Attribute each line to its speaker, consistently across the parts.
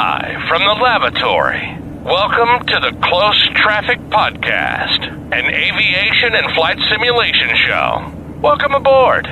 Speaker 1: Live from the lavatory. Welcome to the Close Traffic Podcast, an aviation and flight simulation show. Welcome aboard.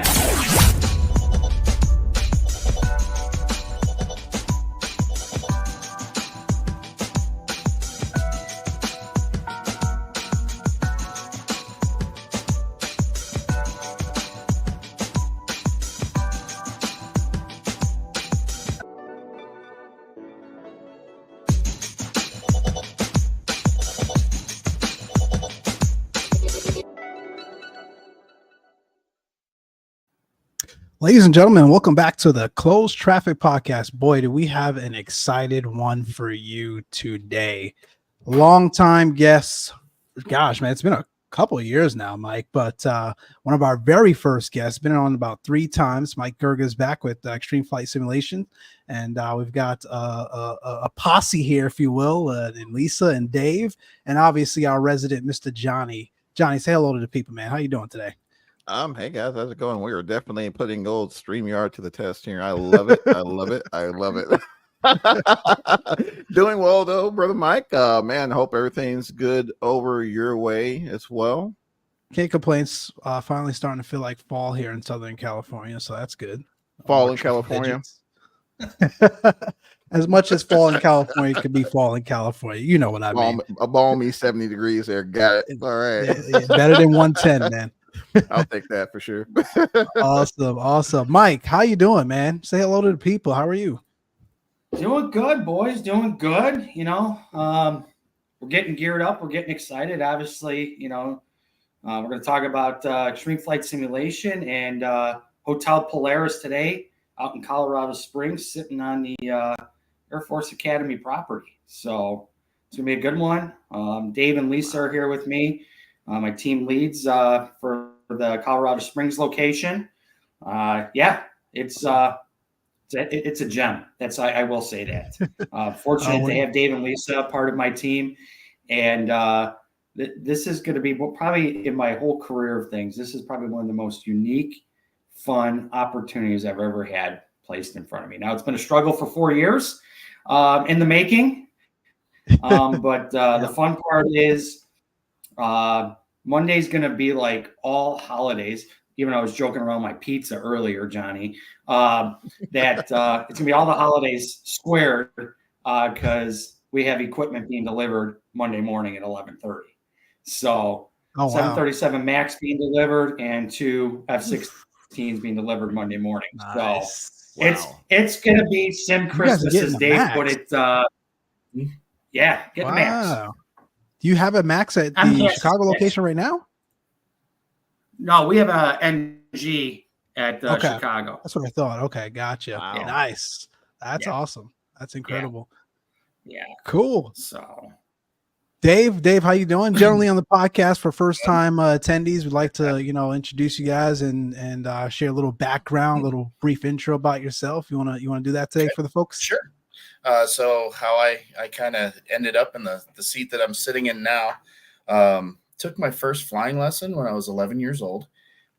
Speaker 2: Ladies and gentlemen, welcome back to the Closed Traffic Podcast. Boy, do we have an excited one for you today. Long-time guests. Gosh, man, it's been a couple of years now, Mike, but one of our very first guests, been on about 3 times. Mike Gerga is back with Extreme Flight Simulation, and we've got a posse here, if you will, and Lisa and Dave, and obviously our resident Mr. Johnny. Johnny, say hello to the people, man. How you doing today?
Speaker 3: Hey guys, how's it going? We are definitely putting old StreamYard to the test here. I love it. I love it. I love it. Doing well though, brother Mike. Man, hope everything's good over your way as well.
Speaker 2: Can't complain. Finally starting to feel like fall here in Southern California, so that's good.
Speaker 3: Fall in California.
Speaker 2: As much as fall in California could be fall in California. You know what I mean.
Speaker 3: A balmy 70 degrees there. Got it. All right.
Speaker 2: Better than 110, man.
Speaker 3: I'll take that for sure.
Speaker 2: Awesome. Mike, how you doing, man? Say hello to the people. How are you?
Speaker 4: Doing good, boys. Doing good. You know, we're getting geared up. We're getting excited. Obviously, you know, we're going to talk about Extreme Flight Simulation and Hotel Polaris today out in Colorado Springs, sitting on the Air Force Academy property. So it's going to be a good one. Dave and Lisa are here with me. My team leads for the Colorado Springs location. It's a gem. I will say that. Fortunate to have Dave and Lisa part of my team, and this is going to be probably in my whole career of things. This is probably one of the most unique, fun opportunities I've ever had placed in front of me. Now it's been a struggle for 4 years in the making, but the fun part is. Monday's going to be like all holidays. Even I was joking around my pizza earlier, Johnny, that it's going to be all the holidays squared because we have equipment being delivered Monday morning at 11:30. So 737 Max being delivered and 2 F-16s being delivered Monday morning. Nice. So it's going to be Sim Christmas, as Dave put it. Get Max.
Speaker 2: Do you have a Max at the Chicago location right now?
Speaker 4: No, we have a NG at Chicago.
Speaker 2: That's what I thought. Okay, gotcha. Wow. Yeah. Nice. That's awesome. That's incredible.
Speaker 4: Yeah.
Speaker 2: Cool.
Speaker 4: So,
Speaker 2: Dave, how you doing? Generally on the podcast for first-time attendees, we'd like to, introduce you guys and share a little background, a little brief intro about yourself. You want to do that today for the folks?
Speaker 5: Sure. So how I kind of ended up in the seat that I'm sitting in now, took my first flying lesson when I was 11 years old,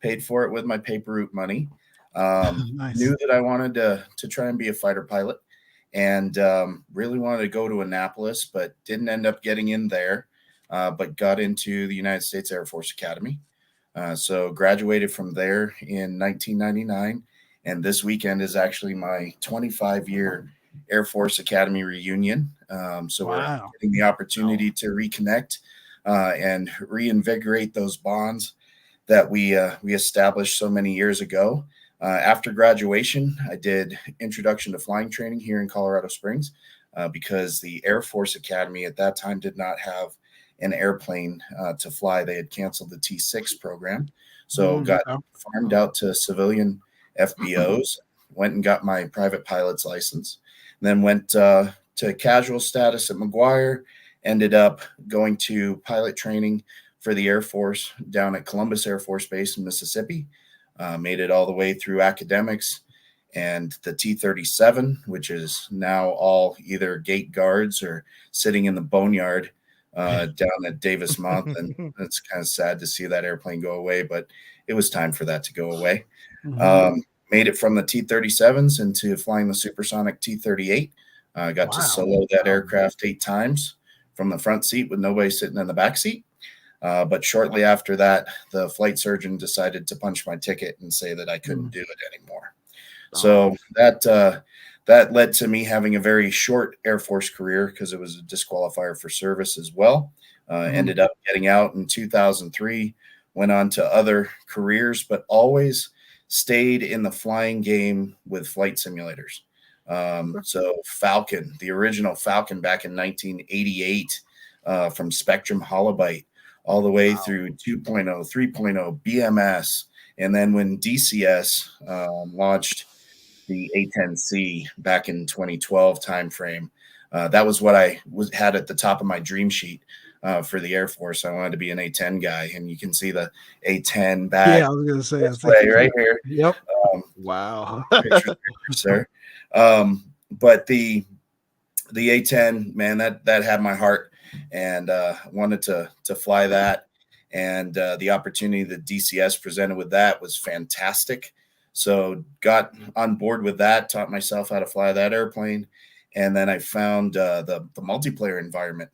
Speaker 5: paid for it with my paper route money,
Speaker 2: nice.
Speaker 5: Knew that I wanted to try and be a fighter pilot and really wanted to go to Annapolis, but didn't end up getting in there, but got into the United States Air Force Academy. So graduated from there in 1999. And this weekend is actually my 25-year Air Force Academy reunion. So we're getting the opportunity to reconnect and reinvigorate those bonds that we established so many years ago. After graduation, I did introduction to flying training here in Colorado Springs because the Air Force Academy at that time did not have an airplane to fly. They had canceled the T6 program. So got farmed out to civilian FBOs, went and got my private pilot's license. Then went to casual status at McGuire, ended up going to pilot training for the Air Force down at Columbus Air Force Base in Mississippi. Made it all the way through academics and the T-37, which is now all either gate guards or sitting in the boneyard down at Davis Mountain. And it's kind of sad to see that airplane go away, but it was time for that to go away. Made it from the T-37s into flying the supersonic T-38 I got to
Speaker 2: Wow.
Speaker 5: solo that aircraft 8 times from the front seat with nobody sitting in the back seat. But shortly after that, the flight surgeon decided to punch my ticket and say that I couldn't do it anymore. So that led to me having a very short Air Force career because it was a disqualifier for service as well. Ended up getting out in 2003, went on to other careers, but always stayed in the flying game with flight simulators. So Falcon, the original Falcon back in 1988, from Spectrum Holobyte all the way through 2.0, 3.0, BMS. And then when DCS launched the A10C back in 2012 timeframe, that was what I had at the top of my dream sheet for the Air Force. I wanted to be an A10 guy, and you can see the A10 back.
Speaker 2: Yeah, I was going to say
Speaker 5: display right here.
Speaker 2: Yep.
Speaker 3: Wow.
Speaker 5: Picture, sir. But the A10, man, that had my heart, and wanted to fly that. And the opportunity that DCS presented with that was fantastic. So got on board with that, taught myself how to fly that airplane. And then I found the multiplayer environment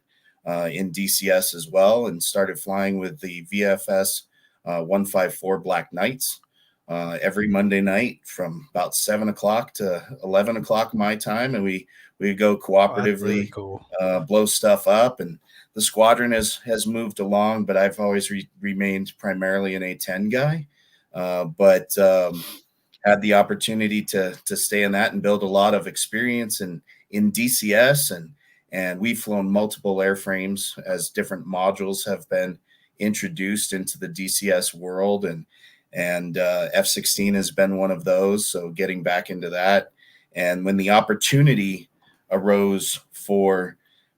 Speaker 5: in DCS as well, and started flying with the VFS 154 Black Knights every Monday night from about 7 o'clock to 11 o'clock my time. And we go cooperatively,
Speaker 2: really cool.
Speaker 5: blow stuff up. And the squadron has moved along, but I've always remained primarily an A10 guy. But had the opportunity to stay in that and build a lot of experience in DCS, and we've flown multiple airframes as different modules have been introduced into the DCS world, and F-16 has been one of those. So getting back into that, and when the opportunity arose for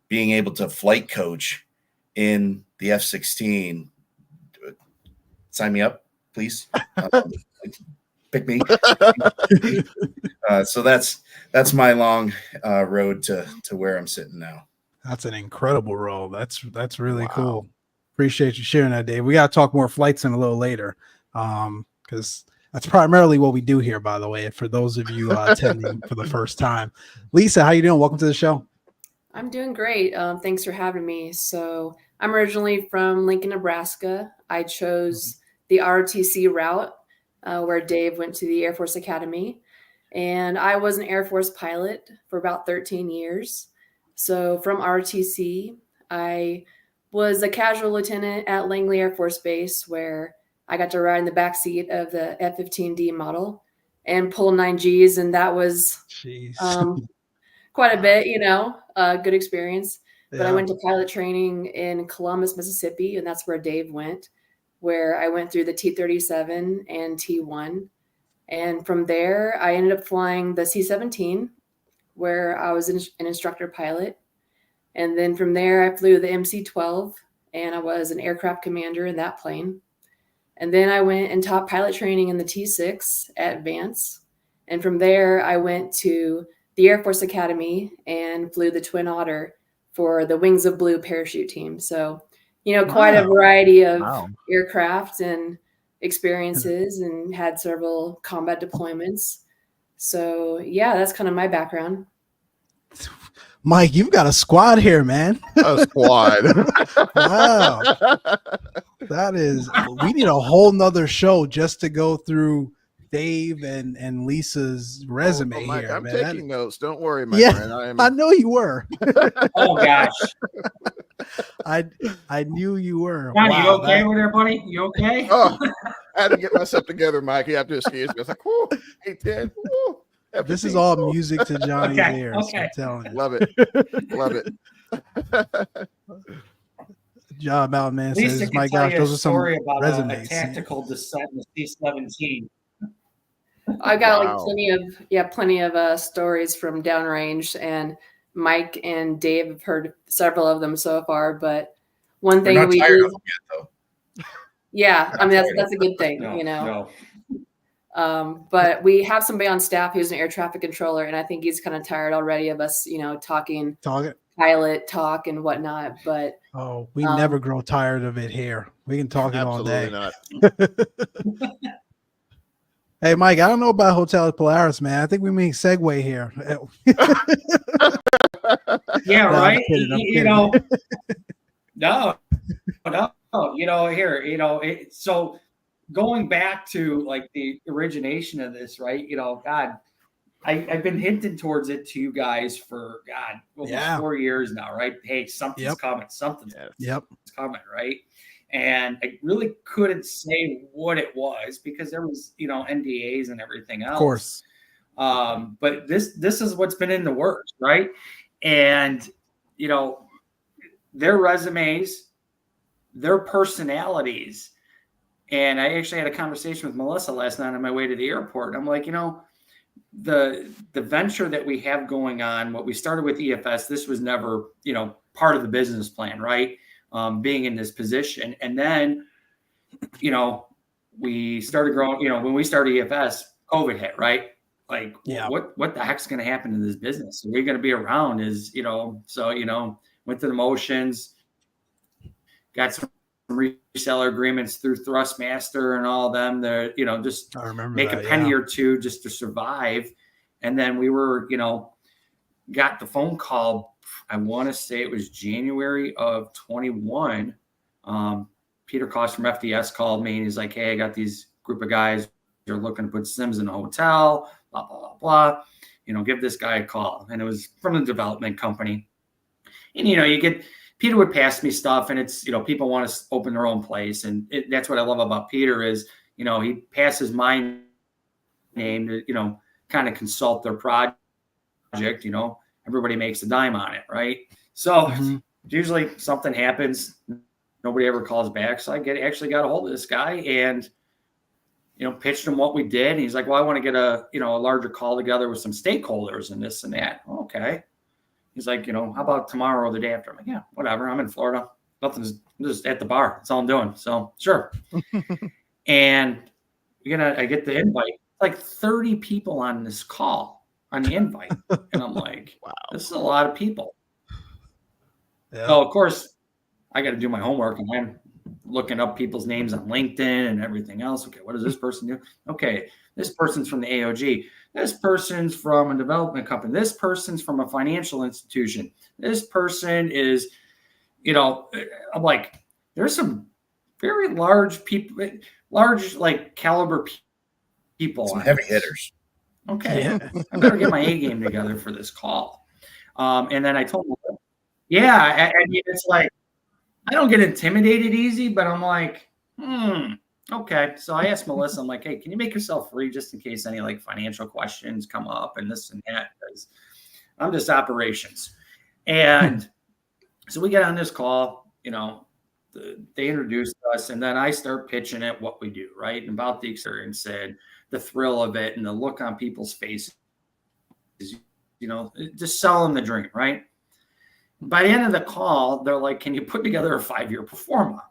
Speaker 5: being able to flight coach in the F-16, sign me up, please. Pick me. So that's my long road to where I'm sitting now.
Speaker 2: That's an incredible role. That's really cool. Appreciate you sharing that, Dave. We got to talk more flights in a little later, because that's primarily what we do here, by the way, for those of you attending for the first time. Lisa, how you doing? Welcome to the show.
Speaker 6: I'm doing great. Thanks for having me. So I'm originally from Lincoln, Nebraska. I chose the ROTC route, where Dave went to the Air Force Academy. And I was an Air Force pilot for about 13 years. So from ROTC, I was a casual lieutenant at Langley Air Force Base, where I got to ride in the backseat of the F-15D model and pull 9Gs. And that was quite a bit, good experience. But I went to pilot training in Columbus, Mississippi, and that's where Dave went, where I went through the T-37 and T-1. And from there, I ended up flying the C-17, where I was an instructor pilot. And then from there, I flew the MC-12, and I was an aircraft commander in that plane. And then I went and taught pilot training in the T-6 at Vance. And from there, I went to the Air Force Academy and flew the Twin Otter for the Wings of Blue parachute team. So, quite a variety of aircraft and experiences, and had several combat deployments. So yeah, that's kind of my background.
Speaker 2: Mike, you've got a squad here, man.
Speaker 3: A squad.
Speaker 2: Wow. We need a whole nother show just to go through Dave and Lisa's resume
Speaker 3: Mike,
Speaker 2: here.
Speaker 3: I'm
Speaker 2: man.
Speaker 3: taking notes. Don't worry, my friend.
Speaker 2: I know you were.
Speaker 4: Oh gosh.
Speaker 2: I knew you were.
Speaker 4: Johnny, you okay over there, buddy? You okay?
Speaker 3: Oh, I had to get myself together, Mike. You have to excuse me. I was like, whoa, 810.
Speaker 2: This is all music to Johnny's ears.
Speaker 4: Okay.
Speaker 2: I'm telling you.
Speaker 3: Love it. Love it.
Speaker 2: Job out, man.
Speaker 4: Lisa
Speaker 2: Says,
Speaker 4: can
Speaker 2: my
Speaker 4: tell
Speaker 2: gosh,
Speaker 4: you
Speaker 2: those
Speaker 4: a
Speaker 2: are some
Speaker 4: story about
Speaker 2: resumes.
Speaker 4: a tactical descent in the C-17.
Speaker 6: I've got plenty of stories from downrange, and Mike and Dave have heard several of them so far. But one thing we
Speaker 5: tired
Speaker 6: do,
Speaker 5: of them yet, though.
Speaker 6: yeah, I mean that's a good thing,
Speaker 4: No.
Speaker 6: But we have somebody on staff who's an air traffic controller, and I think he's kind of tired already of us, talking pilot talk and whatnot. But
Speaker 2: we never grow tired of it here. We can talk it all day.
Speaker 3: Absolutely not.
Speaker 2: Hey, Mike, I don't know about Hotel Polaris, man. I think we may segue here.
Speaker 4: Yeah,
Speaker 2: No, I'm
Speaker 4: right.
Speaker 2: kidding, I'm
Speaker 4: You
Speaker 2: kidding.
Speaker 4: know, no, you know, here, you know, so going back to like the origination of this, right? You know, God, I've been hinting towards it to you guys for God almost
Speaker 2: Yeah.
Speaker 4: 4 years now, right? Hey, something's
Speaker 2: Yep.
Speaker 4: coming, something's
Speaker 3: Yes.
Speaker 2: Yep.
Speaker 4: coming, right? And I really couldn't say what it was because there was, you know, NDAs and everything else.
Speaker 2: Of course.
Speaker 4: But this is what's been in the works, right? And you know, their resumes, their personalities. And I actually had a conversation with Melissa last night on my way to the airport. I'm like, you know, the venture that we have going on, what we started with EFS, this was never, you know, part of the business plan, right? Being in this position. And then, you know, we started growing, you know, when we started EFS, COVID hit, right? Like,
Speaker 2: Yeah.
Speaker 4: what the heck's going to happen to this business? Are we going to be around? Is, you know, so, you know, went through the motions, got some reseller agreements through Thrustmaster and all of them. They're, you know, just
Speaker 2: I remember
Speaker 4: make
Speaker 2: that,
Speaker 4: a penny
Speaker 2: yeah.
Speaker 4: or two just to survive. And then we were, you know, got the phone call. I want to say it was January of 21. Peter Koss from FDS called me and he's like, hey, I got these group of guys. They're looking to put Sims in a hotel, blah, blah, blah, blah. You know, give this guy a call. And it was from the development company. And, you know, Peter would pass me stuff and it's, you know, people want to open their own place. And that's what I love about Peter is, you know, he passes my name to, you know, kind of consult their project, you know, everybody makes a dime on it. Right. So usually something happens. Nobody ever calls back. So I actually got a hold of this guy and, you know, pitched him what we did. And he's like, well, I want to get a larger call together with some stakeholders and this and that. Okay. He's like, you know, how about tomorrow or the day after? I'm like, yeah, whatever. I'm in Florida. Nothing's just at the bar. That's all I'm doing. So sure. And I get the invite. Like 30 people on this call on the invite. And I'm like, wow, this is a lot of people. Yeah. So of course I got to do my homework and I'm looking up people's names on LinkedIn and everything else. Okay, what does this person do? Okay, this person's from the AOG. This person's from a development company. This person's from a financial institution. This person is, you know, I'm like, there's some very large people, large like caliber people.
Speaker 5: Some heavy hitters.
Speaker 4: Okay, yeah. I better get my A game together for this call. And then I told them, yeah, I mean, it's like, I don't get intimidated easy, but I'm like, okay. So I asked Melissa, I'm like, hey, can you make yourself free just in case any like financial questions come up and this and that? Because I'm just operations. And so we get on this call, you know, they introduced us and then I start pitching it what we do, right? And about the experience and the thrill of it and the look on people's faces, you know, just selling the dream, right? By the end of the call, they're like, can you put together a 5-year pro forma?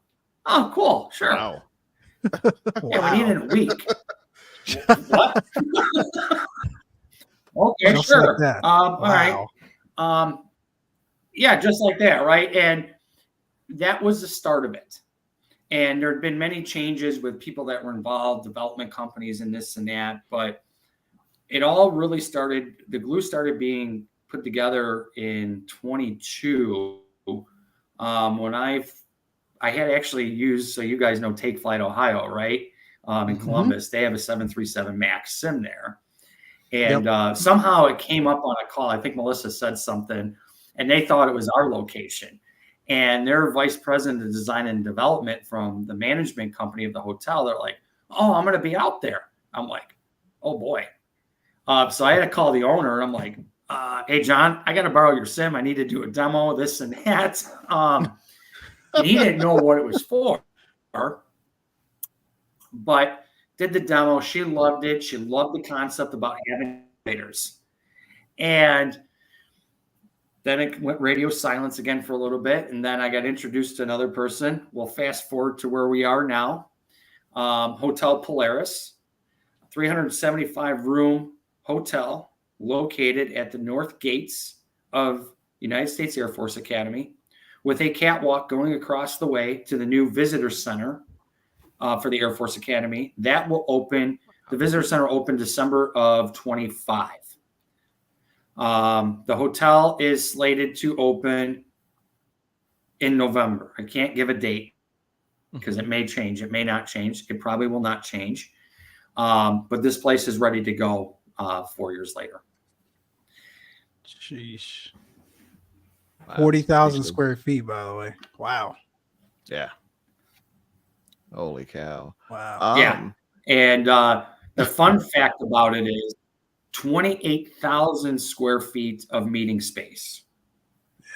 Speaker 4: Oh, cool. Sure.
Speaker 3: Wow.
Speaker 4: Yeah, we need it in a week. What? Okay,
Speaker 2: just
Speaker 4: sure.
Speaker 2: like that.
Speaker 4: All right. Yeah, just like that, right? And that was the start of it. And there had been many changes with people that were involved, development companies and this and that. But it all really started, the glue started being put together in 22 when I had actually used, so you guys know Take Flight Ohio, right? In Columbus, they have a 737 MAX sim there. And somehow it came up on a call. I think Melissa said something and they thought it was our location. And their vice president of design and development from the management company of the hotel, they're like, oh, I'm going to be out there. I'm like, oh boy. So I had to call the owner and I'm like, hey, John, I got to borrow your sim. I need to do a demo, this and that. And he didn't know what it was for, but did the demo. She loved it. She loved the concept about having elevators. And then it went radio silence again for a little bit. And then I got introduced to another person. We'll fast forward to where we are now. Hotel Polaris, 375 room hotel located at the north gates of United States Air Force Academy with a catwalk going across the way to the new visitor center for the Air Force Academy. That will open The visitor center opened December of 25. The hotel is slated to open in November. I can't give a date because it may change. It may not change. It probably will not change. But this place is ready to go 4 years later.
Speaker 2: Sheesh.
Speaker 3: Wow.
Speaker 2: 40,000 square feet, by the way. Wow.
Speaker 3: Yeah. Holy cow.
Speaker 2: Wow.
Speaker 4: Yeah. And the fun fact about it is 28,000 square feet of meeting space.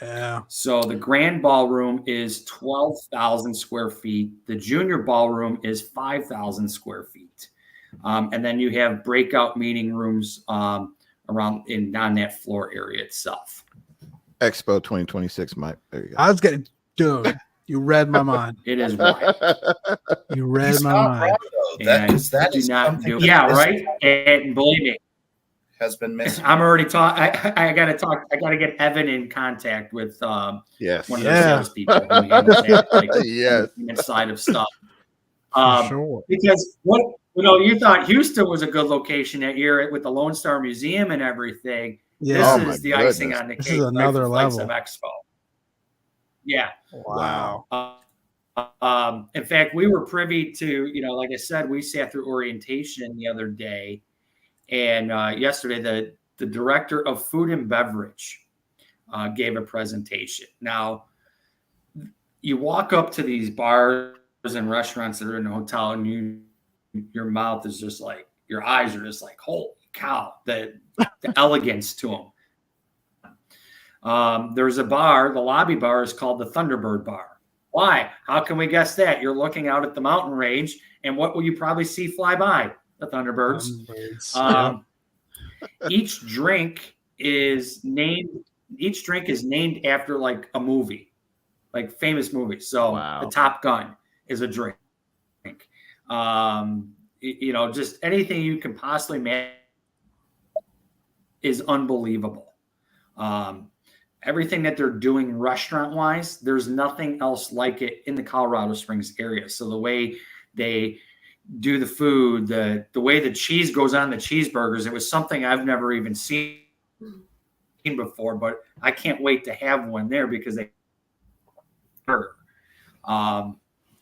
Speaker 2: Yeah.
Speaker 4: So the grand ballroom is 12,000 square feet. The junior ballroom is 5,000 square feet. And then you have breakout meeting rooms around on that floor area itself.
Speaker 3: Expo 2026, Mike. There you go.
Speaker 2: I was getting, dude, you read my mind.
Speaker 4: It is wild.
Speaker 2: You read
Speaker 5: He's
Speaker 2: my
Speaker 5: not
Speaker 2: mind.
Speaker 5: wrong, though. That
Speaker 4: do
Speaker 5: is
Speaker 4: not
Speaker 5: something
Speaker 4: do.
Speaker 5: that
Speaker 4: Yeah,
Speaker 5: is-
Speaker 4: right. And believe me,
Speaker 5: has been missing.
Speaker 4: I'm already talking. I got to talk. I got to get Evan in contact with
Speaker 3: Yes.
Speaker 4: one of
Speaker 2: Yeah.
Speaker 4: those salespeople who handles that, like
Speaker 3: Yes.
Speaker 4: inside of stuff.
Speaker 2: For sure.
Speaker 4: Because you thought Houston was a good location that year with the Lone Star Museum and everything.
Speaker 2: Yeah.
Speaker 3: Oh,
Speaker 4: This
Speaker 3: my
Speaker 4: is the icing
Speaker 3: goodness.
Speaker 4: on the cake.
Speaker 2: This is another
Speaker 4: for Flights
Speaker 2: level.
Speaker 4: of Expo. Yeah.
Speaker 2: Wow.
Speaker 4: In fact, we were privy to, like I said, we sat through orientation the other day, and yesterday the director of food and beverage gave a presentation. Now, you walk up to these bars and restaurants that are in the hotel, and your mouth is just like, your eyes are just like, holy cow, the elegance to them. There's a bar, the lobby bar is called the Thunderbird Bar. Why? How can we guess that? You're looking out at the mountain range, and what will you probably see fly by? The Thunderbirds. Each drink is named after like a movie, like famous movies. So
Speaker 3: Wow.
Speaker 4: the Top Gun is a drink. Just anything you can possibly imagine is unbelievable. Everything that they're doing restaurant wise, there's nothing else like it in the Colorado Springs area. So the way they do the food, the way the cheese goes on the cheeseburgers, it was something I've never even seen before, but I can't wait to have one there because they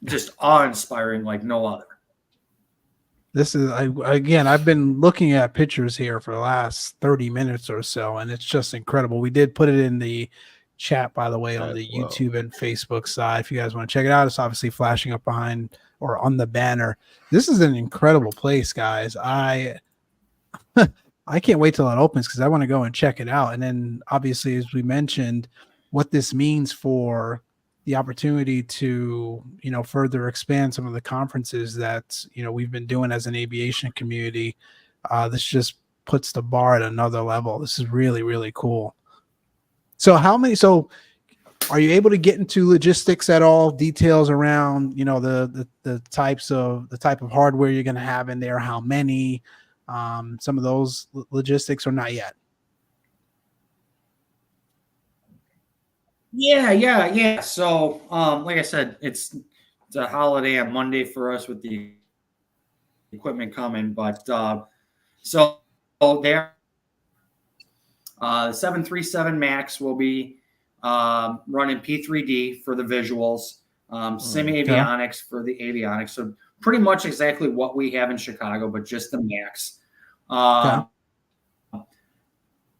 Speaker 4: just awe-inspiring like no other.
Speaker 2: This is I've been looking at pictures here for the last 30 minutes or so, and it's just incredible. We did put it in the chat, by the way, on the YouTube and Facebook side. If you guys want to check it out, it's obviously flashing up behind or on the banner. This is an incredible place, guys. I can't wait till it opens because I want to go and check it out. And then obviously, as we mentioned, what this means for the opportunity to, further expand some of the conferences that, we've been doing as an aviation community. This just puts the bar at another level. This is really, really cool. So are you able to get into logistics at all, details around, the type of hardware you're going to have in there, how many, some of those logistics, or not yet?
Speaker 4: Yeah. So, like I said, it's a holiday on Monday for us with the equipment coming, but so there, the 737 MAX will be running P3D for the visuals, sim avionics for the avionics. So pretty much exactly what we have in Chicago, but just the MAX.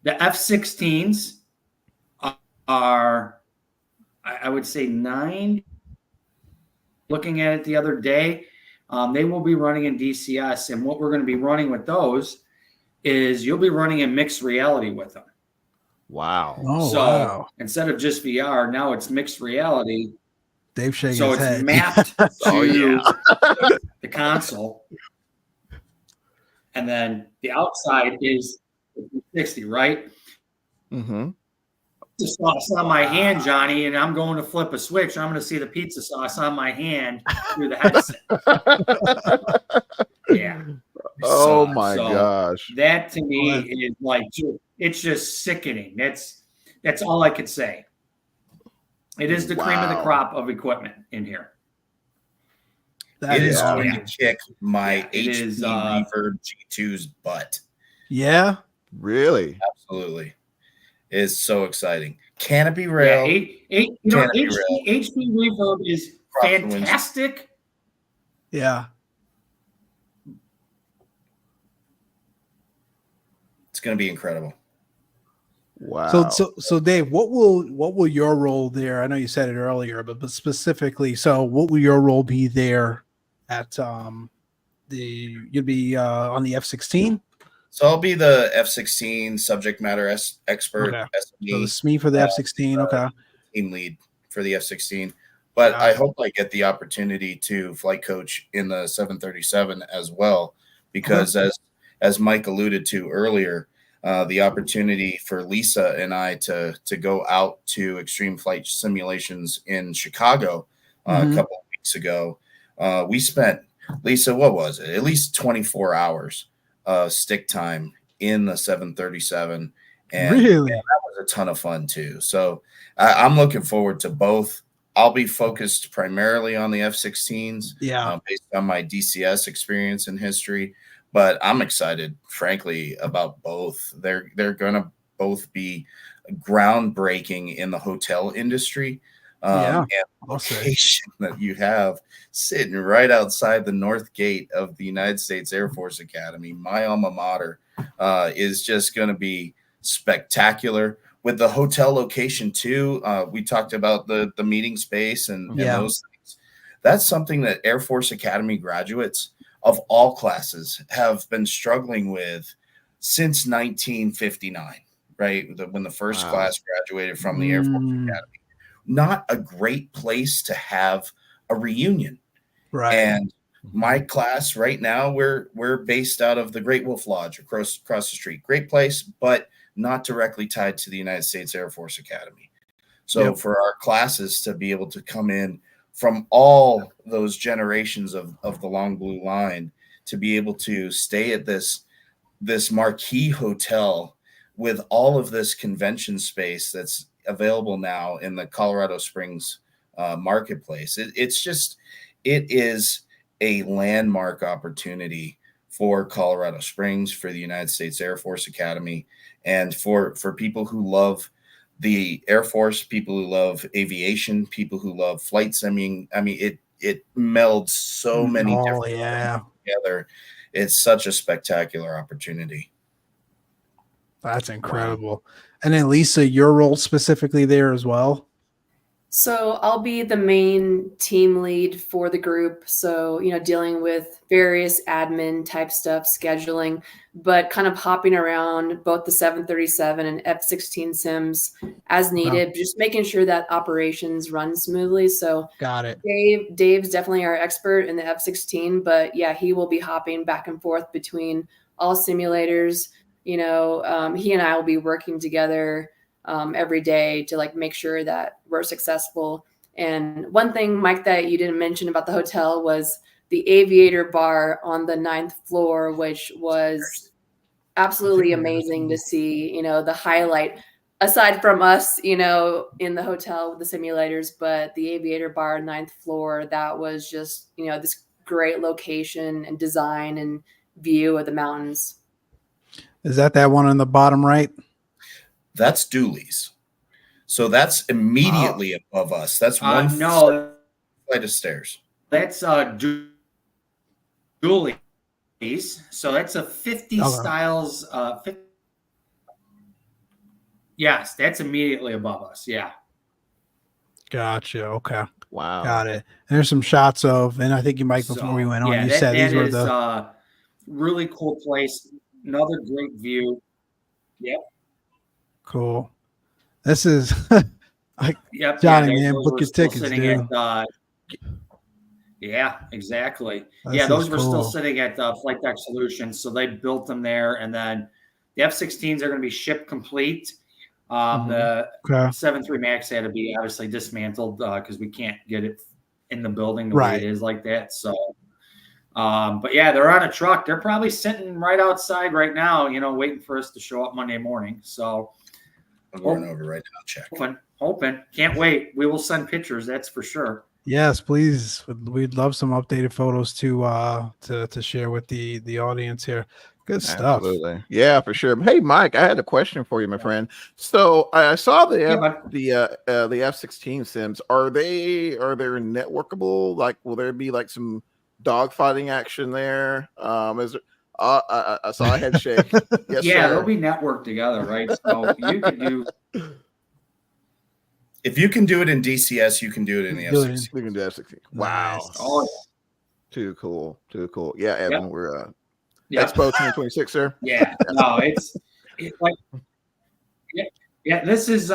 Speaker 4: The F-16s are, I would say, 9. Looking at it the other day, they will be running in DCS, and what we're going to be running with those is you'll be running in mixed reality with them.
Speaker 3: Wow.
Speaker 2: Oh,
Speaker 4: So
Speaker 2: wow.
Speaker 4: instead of just VR, now it's mixed reality.
Speaker 2: Dave shaking
Speaker 4: So
Speaker 2: his
Speaker 4: it's
Speaker 2: head.
Speaker 4: mapped to
Speaker 3: Oh, yeah.
Speaker 4: the console. And then the outside is 60, right?
Speaker 3: Mm-hmm.
Speaker 4: Pizza sauce on my hand, Johnny, and I'm going to flip a switch. I'm going to see the pizza sauce on my hand through the headset. Yeah.
Speaker 3: Oh my gosh.
Speaker 4: That to me is like, it's just sickening. That's all I could say. It is the cream of the crop of equipment in here.
Speaker 5: It is
Speaker 2: Yeah.
Speaker 5: going to kick my
Speaker 4: it
Speaker 5: HP
Speaker 4: is,
Speaker 5: Reverb G2's butt.
Speaker 2: Yeah.
Speaker 3: Really?
Speaker 5: Absolutely. It's so exciting. Canopy
Speaker 4: Yeah,
Speaker 5: rail.
Speaker 4: HD
Speaker 5: rail.
Speaker 4: Reverb is
Speaker 5: Across the windshield.
Speaker 4: fantastic.
Speaker 2: Yeah.
Speaker 5: It's going to be incredible.
Speaker 3: Wow.
Speaker 2: So Dave, what will your role there? I know you said it earlier, but specifically, so what will your role be there at you'll be on the F-16?
Speaker 5: So I'll be the F-16 subject matter expert,
Speaker 2: Okay.
Speaker 5: SME,
Speaker 2: So the SME for the F-16, okay.
Speaker 5: team lead for the F-16. But
Speaker 2: Got
Speaker 5: I
Speaker 2: it.
Speaker 5: hope I get the opportunity to flight coach in the 737 as well, because as Mike alluded to earlier, the opportunity for Lisa and I to go out to extreme flight simulations in Chicago a couple of weeks ago. We spent, Lisa, what was it? At least 24 hours stick time in the 737. And
Speaker 2: Really?
Speaker 5: man, that was a ton of fun too. So I'm looking forward to both. I'll be focused primarily on the F-16s, based on my DCS experience and history. But I'm excited, frankly, about both. They're going to both be groundbreaking in the hotel industry. And the location that you have sitting right outside the north gate of the United States Air Force Academy, my alma mater, is just going to be spectacular. With the hotel location too, we talked about the meeting space and those things. That's something that Air Force Academy graduates of all classes have been struggling with since 1959, right? When the first class graduated from the Air Force Academy. Not a great place to have a reunion.
Speaker 2: Right.
Speaker 5: And my class right now, we're based out of the Great Wolf Lodge across the street. Great place, but not directly tied to the United States Air Force Academy. So for our classes to be able to come in from all those generations of the Long Blue Line, to be able to stay at this marquee hotel with all of this convention space that's available now in the Colorado Springs marketplace. It is a landmark opportunity for Colorado Springs, for the United States Air Force Academy, and for people who love the Air Force, people who love aviation, people who love flight simming. I mean, it melds so many different things together. It's such a spectacular opportunity.
Speaker 2: That's incredible. Wow. And then Lisa, your role specifically there as well?
Speaker 6: So I'll be the main team lead for the group. So, dealing with various admin type stuff, scheduling, but kind of hopping around both the 737 and F-16 sims as needed, just making sure that operations run smoothly. So
Speaker 2: got it.
Speaker 6: Dave's definitely our expert in the F-16, but yeah, he will be hopping back and forth between all simulators. He and I will be working together every day to make sure that we're successful. And one thing, Mike, that you didn't mention about the hotel was the aviator bar on the 9th floor, which was absolutely amazing to see, the highlight aside from us, in the hotel with the simulators, but the aviator bar, 9th floor, that was just, this great location and design and view of the mountains.
Speaker 2: Is that one on the bottom right?
Speaker 5: That's Dooley's. So that's immediately above us. That's one flight of stairs.
Speaker 4: That's Dooley's. So that's a 50 styles. Yes, that's immediately above us. Yeah.
Speaker 2: Gotcha. Okay.
Speaker 3: Wow.
Speaker 2: Got it. And there's some shots of, and I think you, Mike, before we went on, you said these were the
Speaker 4: really cool place. Another great view. Yep.
Speaker 2: Cool. This is Johnny, man, book your tickets, dude.
Speaker 4: Yeah, exactly. Those were still sitting at Flight Deck Solutions, so they built them there, and then the F-16s are going to be ship complete. The 7.3 Max had to be obviously dismantled because we can't get it in the building the way it is like that. So, but yeah, they're on a truck. They're probably sitting right outside right now, waiting for us to show up Monday morning. So
Speaker 5: I'm going over right now. Check.
Speaker 4: Hoping. Can't wait. We will send pictures. That's for sure.
Speaker 2: Yes, please. We'd love some updated photos to share with the audience here. Good stuff.
Speaker 3: Absolutely. Yeah, for sure. Hey, Mike, I had a question for you, my friend. So I saw
Speaker 4: Yeah, but
Speaker 3: the F-16 sims. Are they networkable? Like, will there be like some dogfighting action there? Is there, I saw a head shake. Yes,
Speaker 4: yeah, they'll
Speaker 3: sir.
Speaker 4: be networked together, right? So you could do.
Speaker 5: If you can do it in DCS, you can do it in the
Speaker 2: Do it.
Speaker 5: F-16.
Speaker 3: We can do F-16. Wow.
Speaker 2: Nice.
Speaker 4: Oh,
Speaker 3: Too cool. Too cool. Yeah, Evan,
Speaker 4: Yep.
Speaker 3: we're
Speaker 4: yeah,
Speaker 3: Expo 2026, sir.
Speaker 4: yeah. No, it's like yeah. This is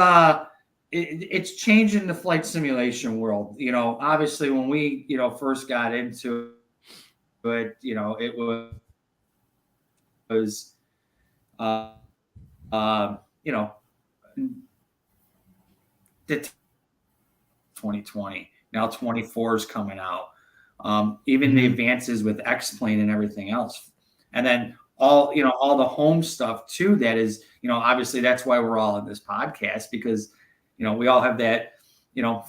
Speaker 4: it's changing the flight simulation world. You know, obviously when we first got into it, it was uh, you know the 2020. Now 24 is coming out. Even the advances with X-Plane and everything else, and then all the home stuff too. That is, obviously that's why we're all in this podcast, because we all have that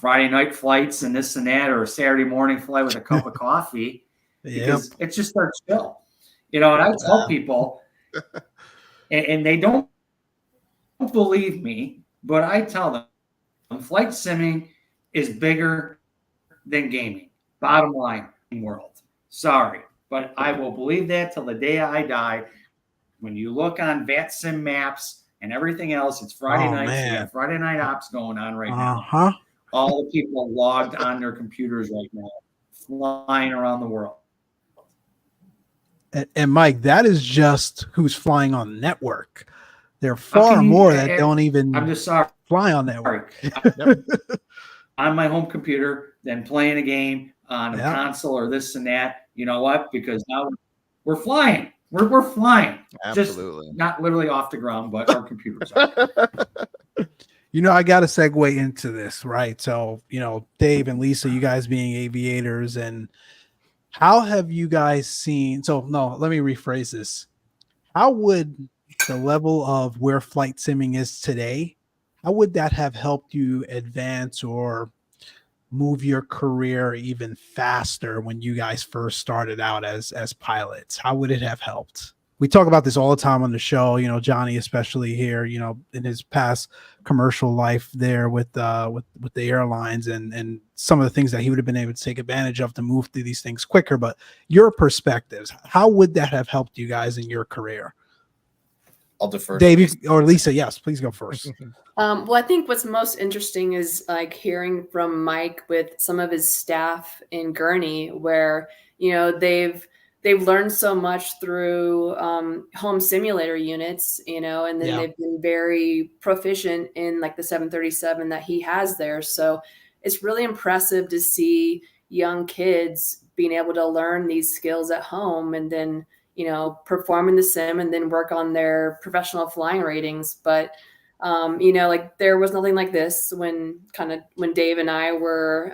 Speaker 4: Friday night flights and this and that, or a Saturday morning flight with a cup of coffee,
Speaker 2: Yep.
Speaker 4: because it's just our chill. And I tell people, and they don't believe me, but I tell them flight simming is bigger than gaming. Bottom line, world. Sorry, but I will believe that till the day I die. When you look on VATSIM maps and everything else, it's Friday night. So you
Speaker 2: man.
Speaker 4: have Friday night ops going on right now.
Speaker 2: Uh-huh.
Speaker 4: All the people logged on their computers right now, flying around the world.
Speaker 2: And Mike, that is just who's flying on network. There are far more that don't even
Speaker 4: I'm just sorry.
Speaker 2: fly on network.
Speaker 4: On my home computer, then playing a game on a console or this and that. You know what? Because now we're flying. We're flying.
Speaker 3: Absolutely.
Speaker 4: Just not literally off the ground, but our computers are.
Speaker 2: I got to segue into this, right? So, Dave and Lisa, you guys being aviators, and how have you guys seen? So, no, let me rephrase this. How would the level of where flight simming is today, how would that have helped you advance or move your career even faster when you guys first started out as pilots? How would it have helped? We talk about this all the time on the show, Johnny, especially here, in his past commercial life there with the airlines and some of the things that he would have been able to take advantage of to move through these things quicker. But your perspectives, how would that have helped you guys in your career?
Speaker 5: I'll defer.
Speaker 2: Dave or Lisa, yes, please go first.
Speaker 6: Well, I think what's most interesting is like hearing from Mike with some of his staff in Gurney, where they've learned so much through home simulator units, and then they've been very proficient in like the 737 that he has there. So it's really impressive to see young kids being able to learn these skills at home and then perform in the sim and then work on their professional flying ratings. But like there was nothing like this when Dave and I were,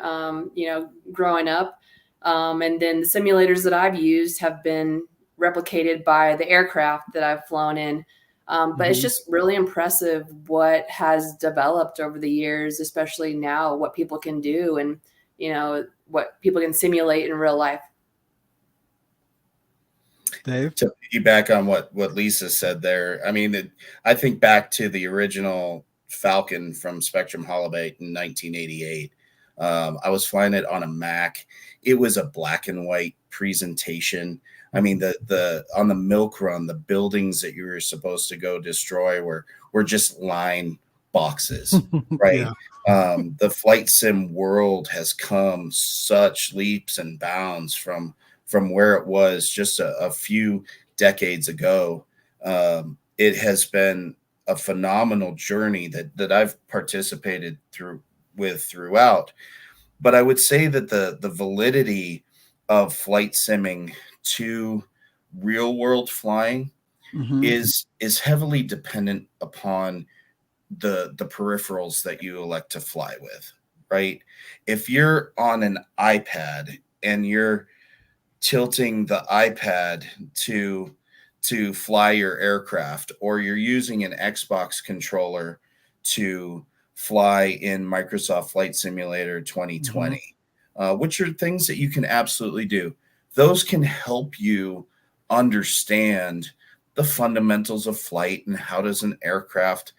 Speaker 6: growing up. And then the simulators that I've used have been replicated by the aircraft that I've flown in. But it's just really impressive what has developed over the years, especially now, what people can do and, what people can simulate in real life.
Speaker 2: Dave?
Speaker 5: To piggyback on what Lisa said there, I mean, I think back to the original Falcon from Spectrum Holobyte in 1988. I was flying it on a Mac. It was a black and white presentation. I mean, the on the milk run, the buildings that you were supposed to go destroy were just line boxes, right? The flight sim world has come such leaps and bounds from where it was just a few decades ago. It has been a phenomenal journey that I've participated throughout. But I would say that the validity of flight simming to real world flying is heavily dependent upon the peripherals that you elect to fly with, right? If you're on an iPad and you're tilting the iPad to fly your aircraft, or you're using an Xbox controller to fly in Microsoft Flight Simulator 2020, which are things that you can absolutely do. Those can help you understand the fundamentals of flight and how does an aircraft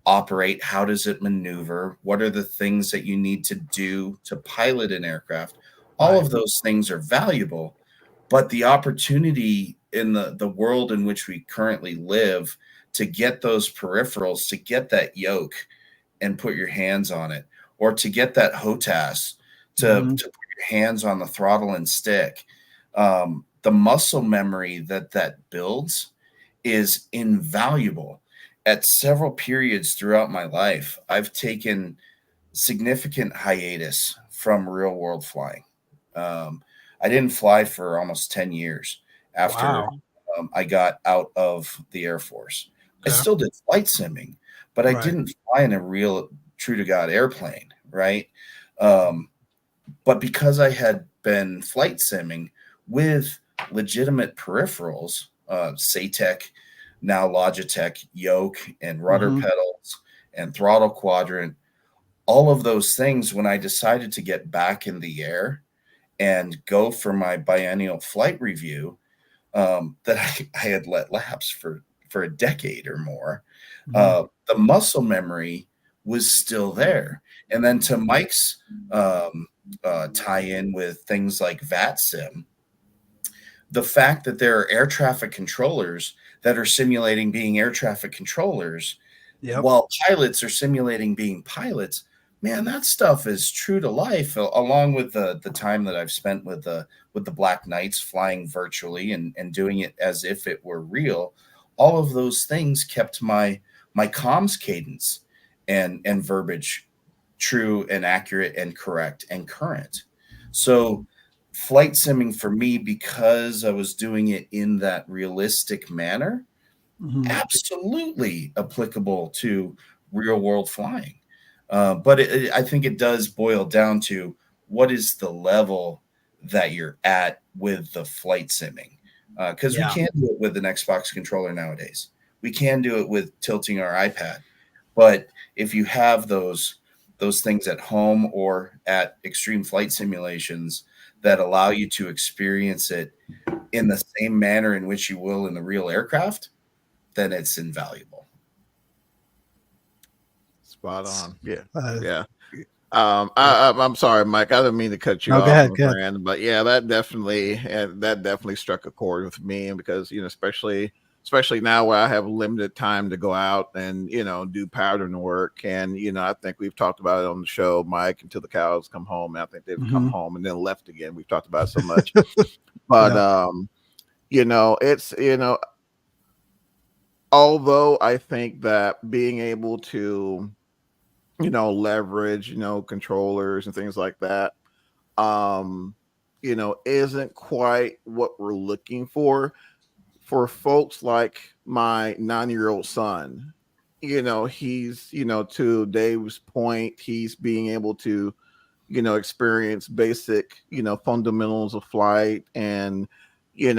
Speaker 5: operate, how does it maneuver, what are the things that you need to do to pilot an aircraft. All of those things are valuable, but the opportunity in the world in which we currently live to get those peripherals, to get that yoke and put your hands on it, or to get that HOTAS to put your hands on the throttle and stick, the muscle memory that builds is invaluable. At several periods throughout my life, I've taken significant hiatus from real world flying. I didn't fly for almost 10 years after I got out of the Air Force. I still did flight simming, but I didn't fly in a real true to God airplane, right? But because I had been flight simming with legitimate peripherals, SATEC, now Logitech yoke and rudder pedals and throttle quadrant, all of those things, when I decided to get back in the air and go for my biennial flight review, that I had let lapse for a decade or more, the muscle memory was still there. And then to Mike's tie in with things like VATSIM, the fact that there are air traffic controllers that are simulating being air traffic controllers while pilots are simulating being pilots, man, that stuff is true to life, along with the time that I've spent with the Black Knights flying virtually and doing it as if it were real. All of those things kept my comms cadence and verbiage true and accurate and correct and current. So flight simming for me, because I was doing it in that realistic manner, absolutely applicable to real world flying. But I think it does boil down to what is the level that you're at with the flight simming. Because we can't do it with an Xbox controller nowadays. We can do it with tilting our iPad. But if you have those things at home or at extreme flight simulations that allow you to experience it in the same manner in which you will in the real aircraft, then it's invaluable.
Speaker 3: Spot on. Yeah. I'm sorry, Mike. I didn't mean to cut you off,
Speaker 2: go ahead.
Speaker 3: but yeah, that definitely struck a chord with me, because especially now where I have limited time to go out and do pattern work, and I think we've talked about it on the show, Mike, until the cows come home. And I think they've come home and then left again. We've talked about it so much, but it's although I think that being able to leverage, controllers and things like that, isn't quite what we're looking for folks like my 9-year-old son. He's, to Dave's point, he's being able to, experience basic, fundamentals of flight and, hey,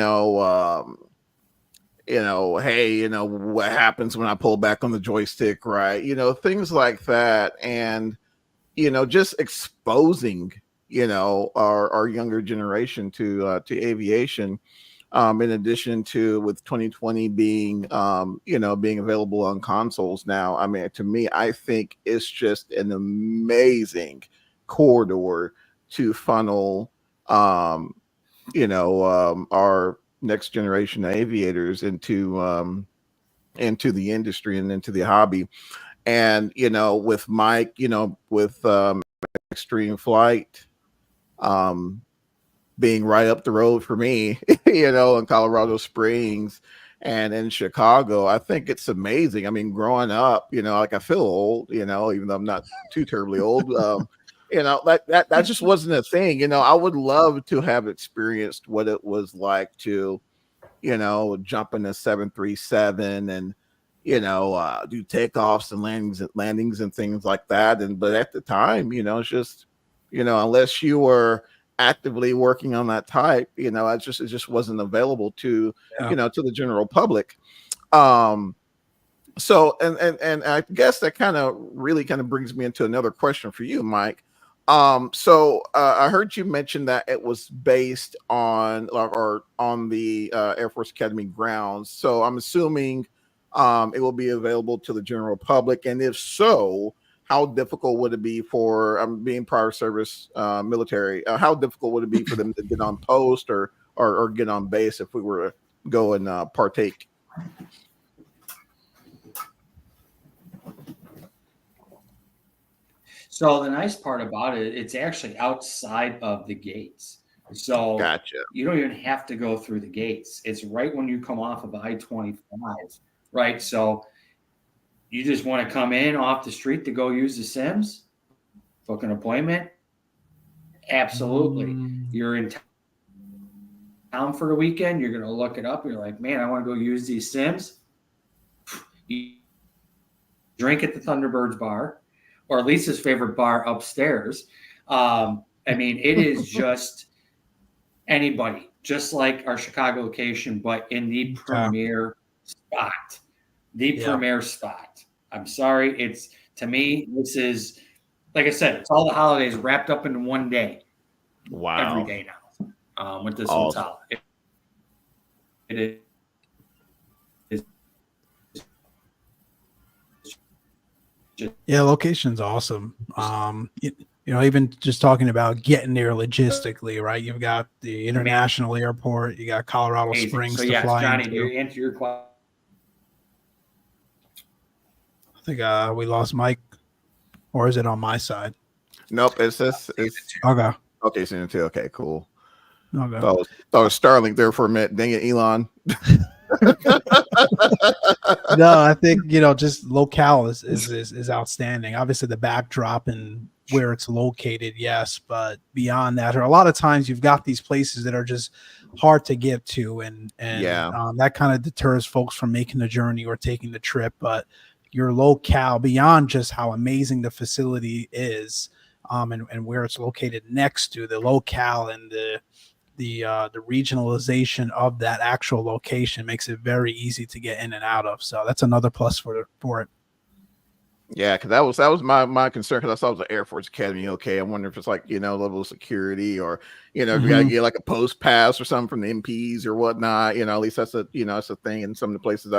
Speaker 3: what happens when I pull back on the joystick, right? Things like that. And, just exposing, our younger generation to aviation, in addition to with 2020 being, being available on consoles now. I mean, to me, I think it's just an amazing corridor to funnel, our next generation of aviators into the industry and into the hobby. And with Mike, with Extreme Flight being right up the road for me, in Colorado Springs and in Chicago, I think it's amazing. I mean, growing up, like I feel old, even though I'm not too terribly old. That just wasn't a thing. I would love to have experienced what it was like to, jump in a 737 and, do takeoffs and landings and things like that. But at the time, it's just, unless you were actively working on that type, it just wasn't available to, to the general public. So, and I guess that really brings me into another question for you, Mike. So I heard you mention that it was based on or on the Air Force Academy grounds. So I'm assuming it will be available to the general public. And if so, how difficult would it be for being prior service military? How difficult would it be for them to get on post or get on base if we were to go and partake?
Speaker 4: So the nice part about it, it's actually outside of the gates. So
Speaker 3: Gotcha.
Speaker 4: you don't even have to go through the gates. It's right when you come off of I-25, right? So you just want to come in off the street to go use the Sims, book an appointment. Absolutely. You're in town for the weekend. You're going to look it up. You're like, man, I want to go use these Sims. You drink at the Thunderbirds bar, or Lisa's favorite bar upstairs. I mean, it is just anybody, just like our Chicago location, but in the premier spot. The premier spot. I'm sorry. It's, to me, this is, like I said, it's all the holidays wrapped up in one day.
Speaker 3: Wow.
Speaker 4: Every day now with this hotel. It is.
Speaker 2: Yeah, location's awesome. You know, even just talking about getting there logistically, right? You've got the international airport, you got Colorado
Speaker 4: Amazing.
Speaker 2: Springs
Speaker 4: So
Speaker 2: to
Speaker 4: yes,
Speaker 2: fly
Speaker 4: Johnny,
Speaker 2: into.
Speaker 4: to answer your question.
Speaker 2: I think we lost Mike, or is it on my side?
Speaker 3: Nope, it's
Speaker 2: Okay.
Speaker 3: Okay, season 2. Okay, cool.
Speaker 2: Okay.
Speaker 3: Thought it was Starlink there for a minute. Dang it, Elon.
Speaker 2: No, I think, you know, just locale is outstanding. Obviously, the backdrop and where it's located, yes, but beyond that, or a lot of times you've got these places that are just hard to get to, and that kind of deters folks from making the journey or taking the trip. But your locale, beyond just how amazing the facility is, and where it's located next to, the locale and the regionalization of that actual location makes it very easy to get in and out of. So that's another plus for it.
Speaker 3: Yeah, because that was my concern, because I saw it was an Air Force Academy. Okay, I wonder if it's like, you know, level of security, or, you know, if you gotta get like a post pass or something from the MPs or whatnot. You know, at least that's that's a thing in some of the places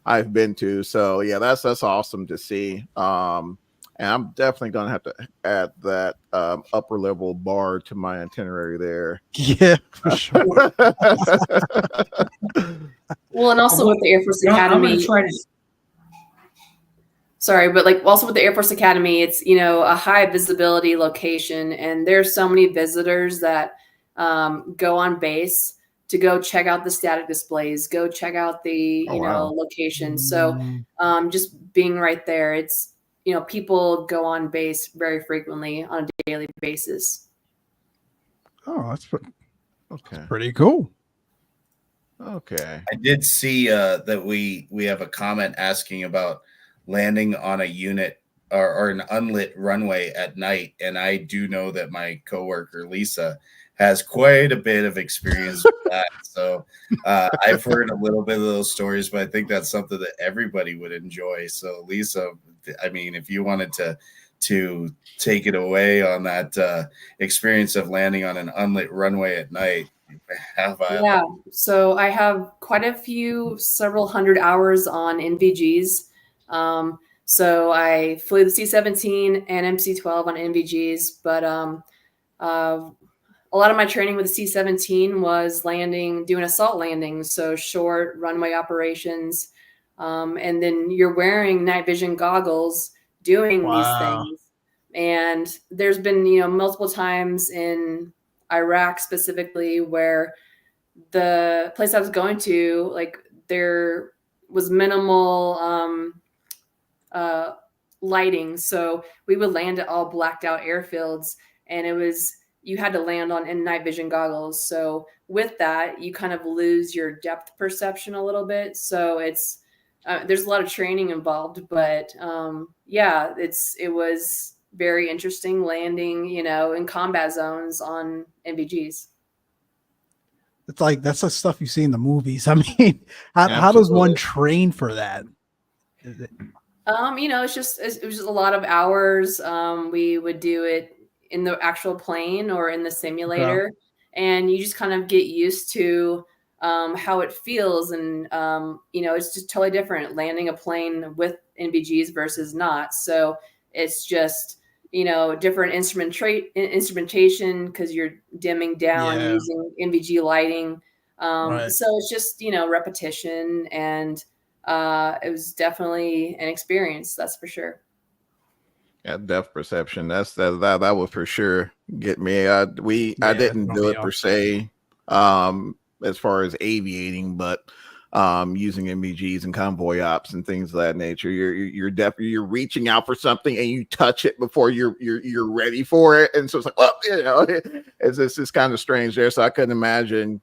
Speaker 3: I've been to. So yeah, that's awesome to see. And I'm definitely gonna have to add that upper level bar to my itinerary there.
Speaker 2: Yeah, for sure.
Speaker 6: Well, and also with the Air Force Academy. Sorry, but like also with the Air Force Academy, it's, you know, a high visibility location, and there's so many visitors that go on base to go check out the static displays, go check out the location. So just being right there, it's, you know, people go on base very frequently on a daily basis.
Speaker 2: Oh, that's pretty cool.
Speaker 3: Okay.
Speaker 5: I did see that we have a comment asking about landing on a unit or an unlit runway at night, and I do know that my coworker Lisa has quite a bit of experience with that. So I've heard a little bit of those stories, but I think that's something that everybody would enjoy. So Lisa, I mean, if you wanted to take it away on that experience of landing on an unlit runway at night. Yeah,
Speaker 6: so I have quite a few, several hundred hours on NVGs. So I flew the C-17 and MC-12 on NVGs, but a lot of my training with the C-17 was doing assault landings, so short runway operations, and then you're wearing night vision goggles doing these things. And there's been, you know, multiple times in Iraq specifically where the place I was going to, like, there was minimal lighting, so we would land at all blacked out airfields, and you had to land in night vision goggles. So with that, you kind of lose your depth perception a little bit. So it's there's a lot of training involved, but it was very interesting landing, you know, in combat zones on NVGs.
Speaker 2: It's like, that's the stuff you see in the movies. I mean, how does one train for that?
Speaker 6: You know, it was just a lot of hours. We would do it in the actual plane or in the simulator, and you just kind of get used to how it feels. And, it's just totally different landing a plane with NVGs versus not. So it's just, different instrumentation because you're dimming down using NVG lighting. So it's just, repetition, and it was definitely an experience. That's for sure.
Speaker 3: Yeah, depth perception. That would for sure get me. I didn't do it per se, as far as aviating, but using MVGs and convoy ops and things of that nature. You're definitely you're reaching out for something and you touch it before you're ready for it, and so it's like, well, it's just kind of strange there. So I couldn't imagine,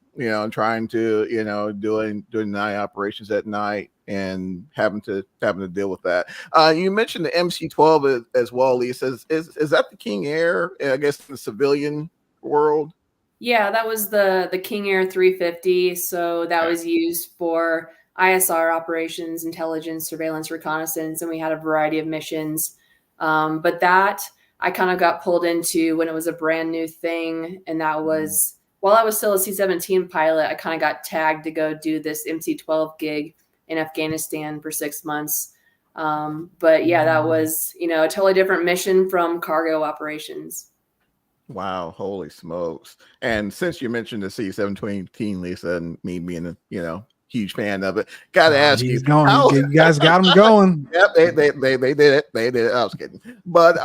Speaker 3: trying to doing night operations at night and having to deal with that. You mentioned the MC-12 as well, Lisa. Is that the King Air? I guess in the civilian world.
Speaker 6: Yeah, that was the King Air 350. So that was used for ISR operations, intelligence, surveillance, reconnaissance, and we had a variety of missions. But that I kind of got pulled into when it was a brand new thing, and that was while I was still a C-17 pilot. I kind of got tagged to go do this MC-12 gig in Afghanistan for 6 months. But yeah, that was, a totally different mission from cargo operations.
Speaker 3: Wow, holy smokes. And since you mentioned the C-17, Lisa, and me being a, huge fan of it, got to ask you.
Speaker 2: Going. You guys got him going.
Speaker 3: Yep, they did it. They did it. I was kidding. But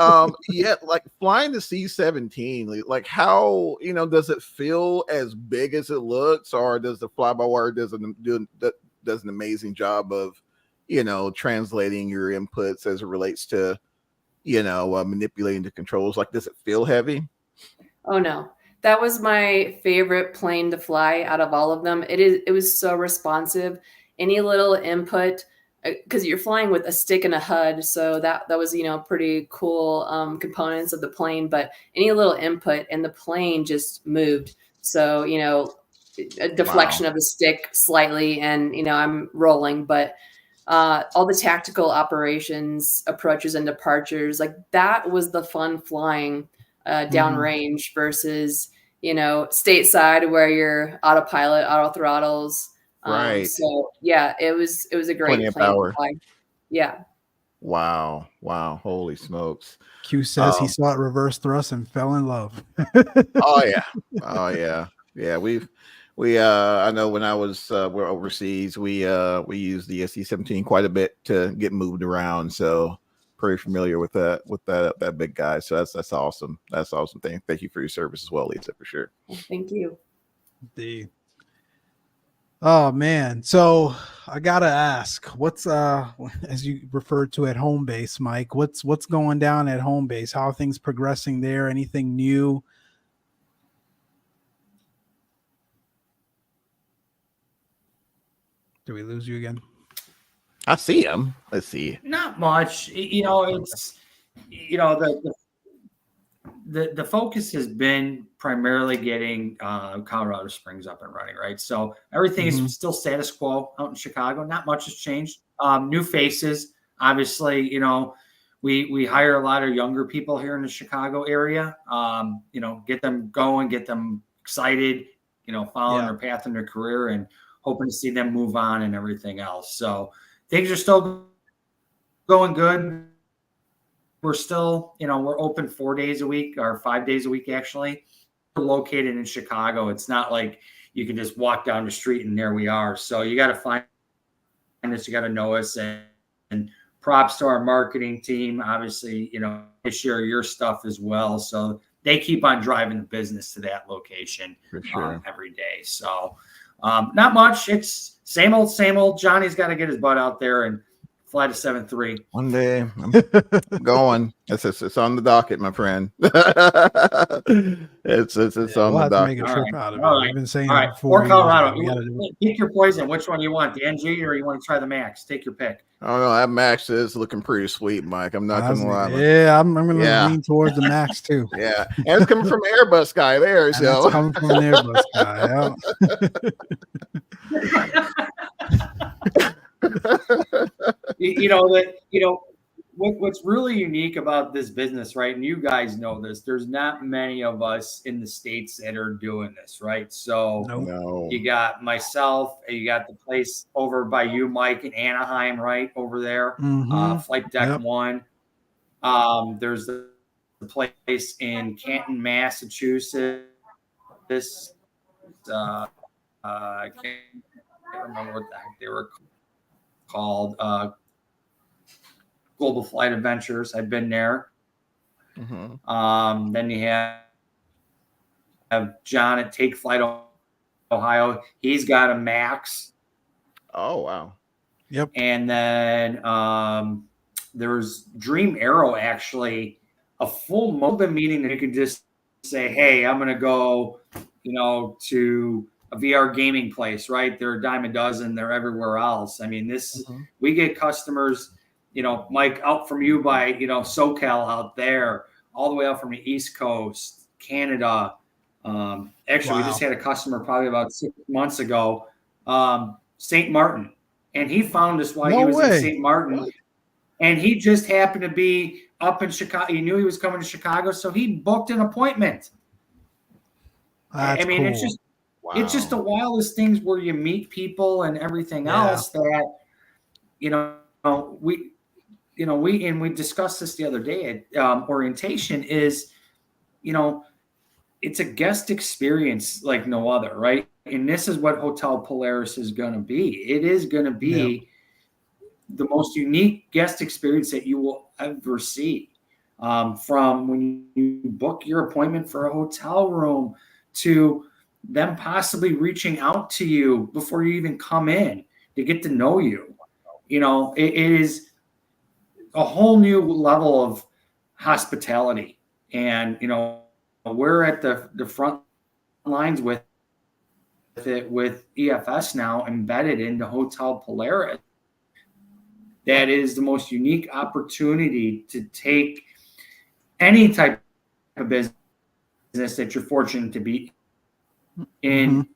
Speaker 3: yeah, like flying the C-17, like how, does it feel as big as it looks, or does the fly-by-wire does an amazing job of, translating your inputs as it relates to, manipulating the controls? Like, does it feel heavy?
Speaker 6: Oh no, that was my favorite plane to fly out of all of them. It was so responsive. Any little input, because you're flying with a stick and a HUD, so that was pretty cool components of the plane. But any little input and the plane just moved. So a deflection of the stick slightly, and I'm rolling. But all the tactical operations, approaches and departures, like that was the fun flying downrange versus stateside where you're autopilot, auto throttles.
Speaker 3: Right.
Speaker 6: So yeah, it was a great plane to fly. Yeah.
Speaker 3: Wow. Holy smokes.
Speaker 2: Q says he saw it reverse thrust and fell in love.
Speaker 3: Oh yeah. Yeah. I know when I was we're overseas, we used the SC-17 quite a bit to get moved around. So pretty familiar with that big guy. So that's awesome. That's awesome. Thank you for your service as well, Lisa, for sure.
Speaker 6: Thank you.
Speaker 2: Indeed. Oh man. So I gotta ask, what's as you referred to at home base, Mike, what's going down at home base? How are things progressing there? Anything new? Did we lose you again?
Speaker 3: I see him. Let's see.
Speaker 4: Not much. It's the focus has been primarily getting Colorado Springs up and running, right? So everything is still status quo out in Chicago. Not much has changed. New faces, obviously. We hire a lot of younger people here in the Chicago area. Get them going, get them excited. Following their path in their career and hoping to see them move on and everything else. So things are still going good. We're still, we're open 4 days a week or 5 days a week, actually. We're located in Chicago. It's not like you can just walk down the street and there we are. So you got to find us, you got to know us, and props to our marketing team. Obviously, they share your stuff as well. So they keep on driving the business to that location
Speaker 3: for sure
Speaker 4: every day. So not much. It's same old. Johnny's got to get his butt out there and fly to 7-3.
Speaker 3: One day I'm going. It's on the docket, my friend. It's on the docket.
Speaker 2: Make a trip out of it. I've been saying
Speaker 4: it
Speaker 2: before.
Speaker 4: Or Colorado. Pick your poison. Which one you want? The NG or you want to try the Max? Take your pick.
Speaker 3: Oh no, that Max is looking pretty sweet, Mike. I'm not gonna lie.
Speaker 2: Yeah, I'm gonna lean towards the Max too.
Speaker 3: Yeah, and it's coming from Airbus guy there.
Speaker 2: And
Speaker 3: so
Speaker 2: it's coming from an Airbus guy.
Speaker 4: what's really unique about this business, right? And you guys know this. There's not many of us in the States that are doing this, right? So
Speaker 2: Nope.
Speaker 3: No.
Speaker 4: you got myself, you got the place over by you, Mike, in Anaheim, right over there,
Speaker 2: Mhm.
Speaker 4: Flight Deck
Speaker 2: Yep.
Speaker 4: 1. There's the place in Canton, Massachusetts. I can't remember what the heck they were called. Global Flight Adventures. I've been there.
Speaker 3: Mhm.
Speaker 4: Then you have John at Take Flight, Ohio. He's got a Max.
Speaker 3: Oh, wow.
Speaker 2: Yep.
Speaker 4: And then there's Dream Arrow, actually, a full mobile meeting that you can just say, hey, I'm going to go, to a VR gaming place, right? They're a dime a dozen. They're everywhere else. I mean,
Speaker 3: Mhm.
Speaker 4: we get customers, Mike, out from you by, SoCal out there, all the way up from the East Coast, Canada. Actually, we
Speaker 2: Wow.
Speaker 4: just had a customer probably about 6 months ago, St. Martin. And he found us while he
Speaker 2: No
Speaker 4: was in
Speaker 2: way.
Speaker 4: St. Martin. And he just happened to be up in Chicago. He knew he was coming to Chicago, so he booked an appointment.
Speaker 2: That's
Speaker 4: I mean,
Speaker 2: cool.
Speaker 4: it's just the wildest things where you meet people and everything else that, we discussed this the other day at orientation is, it's a guest experience like no other, right? And this is what Hotel Polaris is going to be. It is going to be the most unique guest experience that you will ever see. From when you book your appointment for a hotel room to them possibly reaching out to you before you even come in to get to know you. It is a whole new level of hospitality. And, we're at the front lines with it with EFS now embedded into Hotel Polaris. That is the most unique opportunity to take any type of business that you're fortunate to be in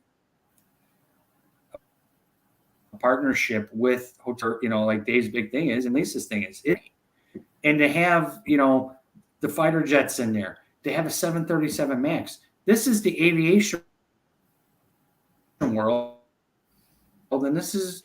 Speaker 4: a partnership with hotel, like Dave's big thing is, and Lisa's thing is, and to have, the fighter jets in there, to have a 737 MAX. This is the aviation world, and this is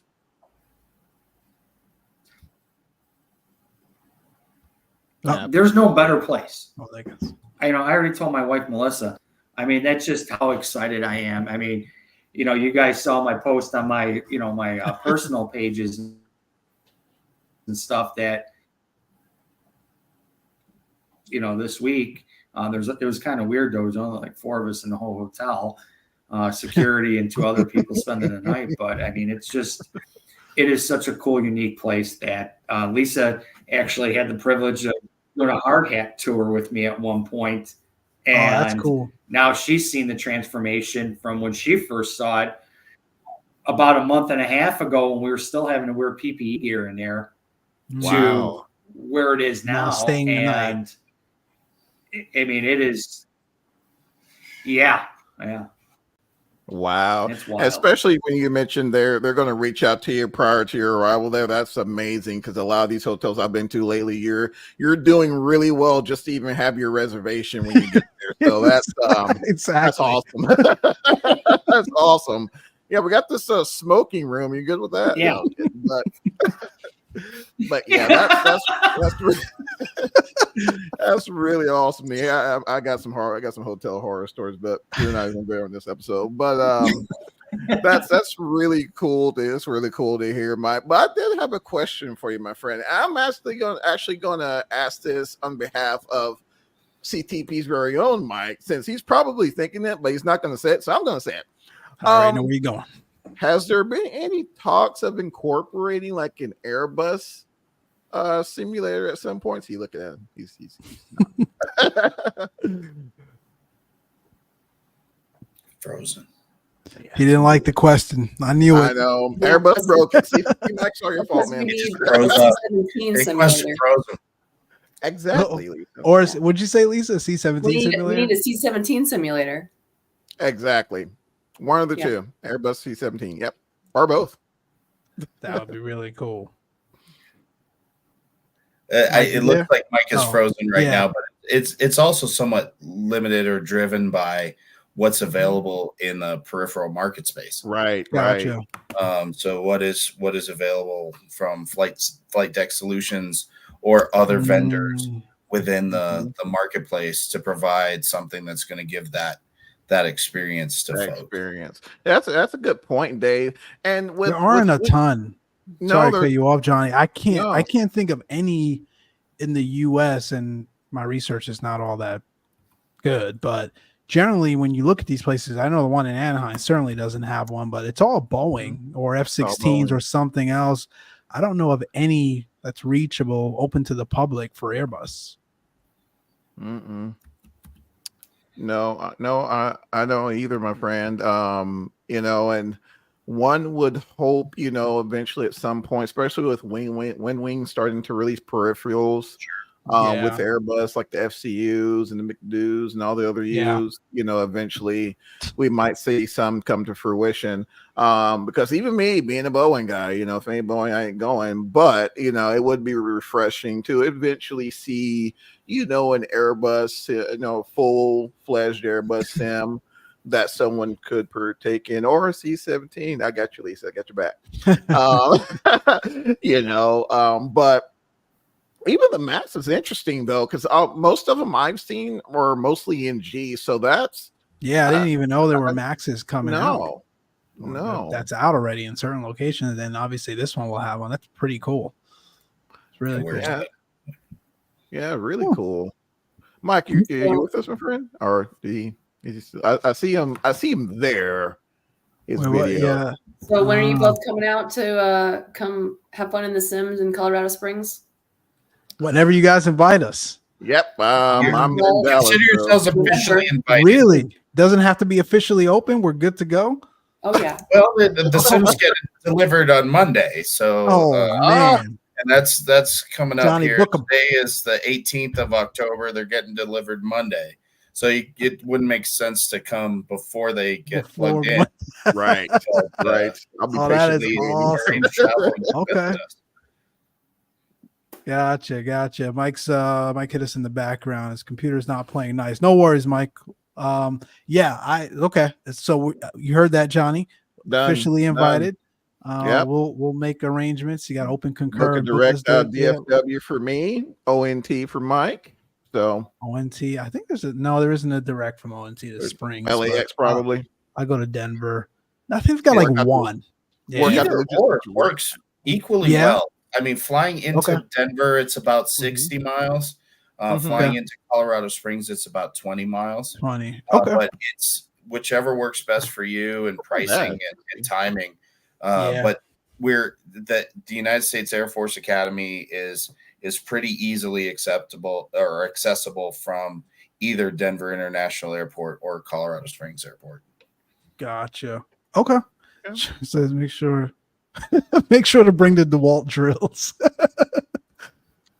Speaker 4: there's no better place.
Speaker 2: Oh, that goes.
Speaker 4: I already told my wife Melissa. I mean, that's just how excited I am. I mean, you guys saw my post on my my personal pages and stuff that this week. It was kind of weird though. There was only like 4 of us in the whole hotel, security and 2 other people spending the night. But I mean, it is such a cool, unique place that Lisa actually had the privilege of doing a hard hat tour with me at one point. And
Speaker 2: that's cool.
Speaker 4: Now she's seen the transformation from when she first saw it about a month and a half ago when we were still having to wear PPE gear in there to where it is now.
Speaker 2: Staying the night.
Speaker 4: I mean, it is. Yeah.
Speaker 3: Wow.
Speaker 4: It's wild.
Speaker 3: Especially when you mentioned they're going to reach out to you prior to your arrival there. That's amazing because a lot of these hotels I've been to lately, you're doing really well just to even have your reservation when you get there. So that's that's awesome. That's awesome. Yeah, we got this smoking room. You good with that?
Speaker 4: Yeah.
Speaker 3: But yeah, that's really, that's really awesome. Yeah, I got some hotel horror stories, but we're not even there on this episode. But that's really cool. It's really cool to hear, Mike. But I did have a question for you, my friend. I'm actually going to ask this on behalf of CTP's very own Mike, since he's probably thinking it, but he's not going to say it. So I'm going to say it.
Speaker 2: All right, know where you going.
Speaker 3: Has there been any talks of incorporating like an Airbus simulator at some point? So you look at him. He's
Speaker 5: frozen.
Speaker 2: He didn't like the question. I knew it.
Speaker 3: I know. Airbus broke it. See, Max, all your fault, man.
Speaker 5: Frozen.
Speaker 3: Exactly.
Speaker 2: Or would you say, Lisa, a C-17 simulator?
Speaker 6: We need a C-17 simulator.
Speaker 3: Exactly. One of the two. Airbus C-17. Yep. Or both.
Speaker 2: That would be really cool.
Speaker 5: It looks like Mike is frozen right
Speaker 2: yeah.
Speaker 5: now, but it's also somewhat limited or driven by what's available in the peripheral market space.
Speaker 3: Right.
Speaker 2: Gotcha.
Speaker 5: So what is available from flight deck solutions or other vendors within the marketplace to provide something that's going to give that experience to folks.
Speaker 3: Experience. That's a good point, Dave. And
Speaker 2: there aren't a ton. Sorry to cut you off, Johnny. I can't think of any in the US, and my research is not all that good, but generally when you look at these places, I know the one in Anaheim certainly doesn't have one, but it's all Boeing or F-16s or something else. I don't know of any that's reachable, open to the public for Airbus.
Speaker 3: No, I don't either, my friend. And one would hope, eventually at some point, especially with Wing starting to release peripherals with Airbus, like the FCUs and the McDoos and all the other U's, eventually we might see some come to fruition. Because even me being a Boeing guy, if ain't Boeing, I ain't going. But, it would be refreshing to eventually see, an Airbus, full-fledged Airbus sim that someone could partake in, or a C-17. I got you, Lisa. I got your back. But even the Max is interesting, though, because most of them I've seen are mostly in G. So that's...
Speaker 2: Yeah, I didn't even know there were Maxes coming out.
Speaker 3: No.
Speaker 2: That's out already in certain locations. And then obviously this one will have one. That's pretty cool. It's really cool.
Speaker 3: Yeah, really cool. Mike, you with us, my friend? Or I see him there. His video.
Speaker 2: Yeah.
Speaker 6: So when are you both coming out to come have fun in the Sims in Colorado Springs?
Speaker 2: Whenever you guys invite us.
Speaker 3: Yep. I'm in Dallas.
Speaker 5: Consider yourselves officially invited.
Speaker 2: Really? Doesn't have to be officially open. We're good to go.
Speaker 6: Oh yeah.
Speaker 5: Well, the Sims get delivered on Monday, so
Speaker 2: man.
Speaker 5: and that's coming up
Speaker 2: Johnny,
Speaker 5: here.
Speaker 2: book 'em.
Speaker 5: Today is the 18th of October. They're getting delivered Monday, so it wouldn't make sense to come before they get plugged in.
Speaker 3: Right. Right. I'll be
Speaker 2: that is
Speaker 5: patiently
Speaker 2: awesome. Okay.
Speaker 5: with us.
Speaker 2: Gotcha. Mike hit us in the background. His computer's not playing nice. No worries, Mike. Okay. So you heard that, Johnny.
Speaker 3: Done.
Speaker 2: Officially invited.
Speaker 3: Yep.
Speaker 2: We'll make arrangements. You got open concur.
Speaker 3: Book a direct DFW for me, ONT for Mike. So
Speaker 2: ONT. I think there isn't a direct from ONT to Springs.
Speaker 3: LAX probably.
Speaker 2: I go to Denver. I think they've got like one.
Speaker 5: Either or works equally well. I mean, flying into Denver, it's about 60 miles. Flying into Colorado Springs, it's about 20 miles.
Speaker 2: 20.
Speaker 5: But it's whichever works best for you and pricing and timing. But the United States Air Force Academy is pretty easily accessible from either Denver International Airport or Colorado Springs Airport.
Speaker 2: Gotcha. Okay. Says make sure to bring the DeWalt drills.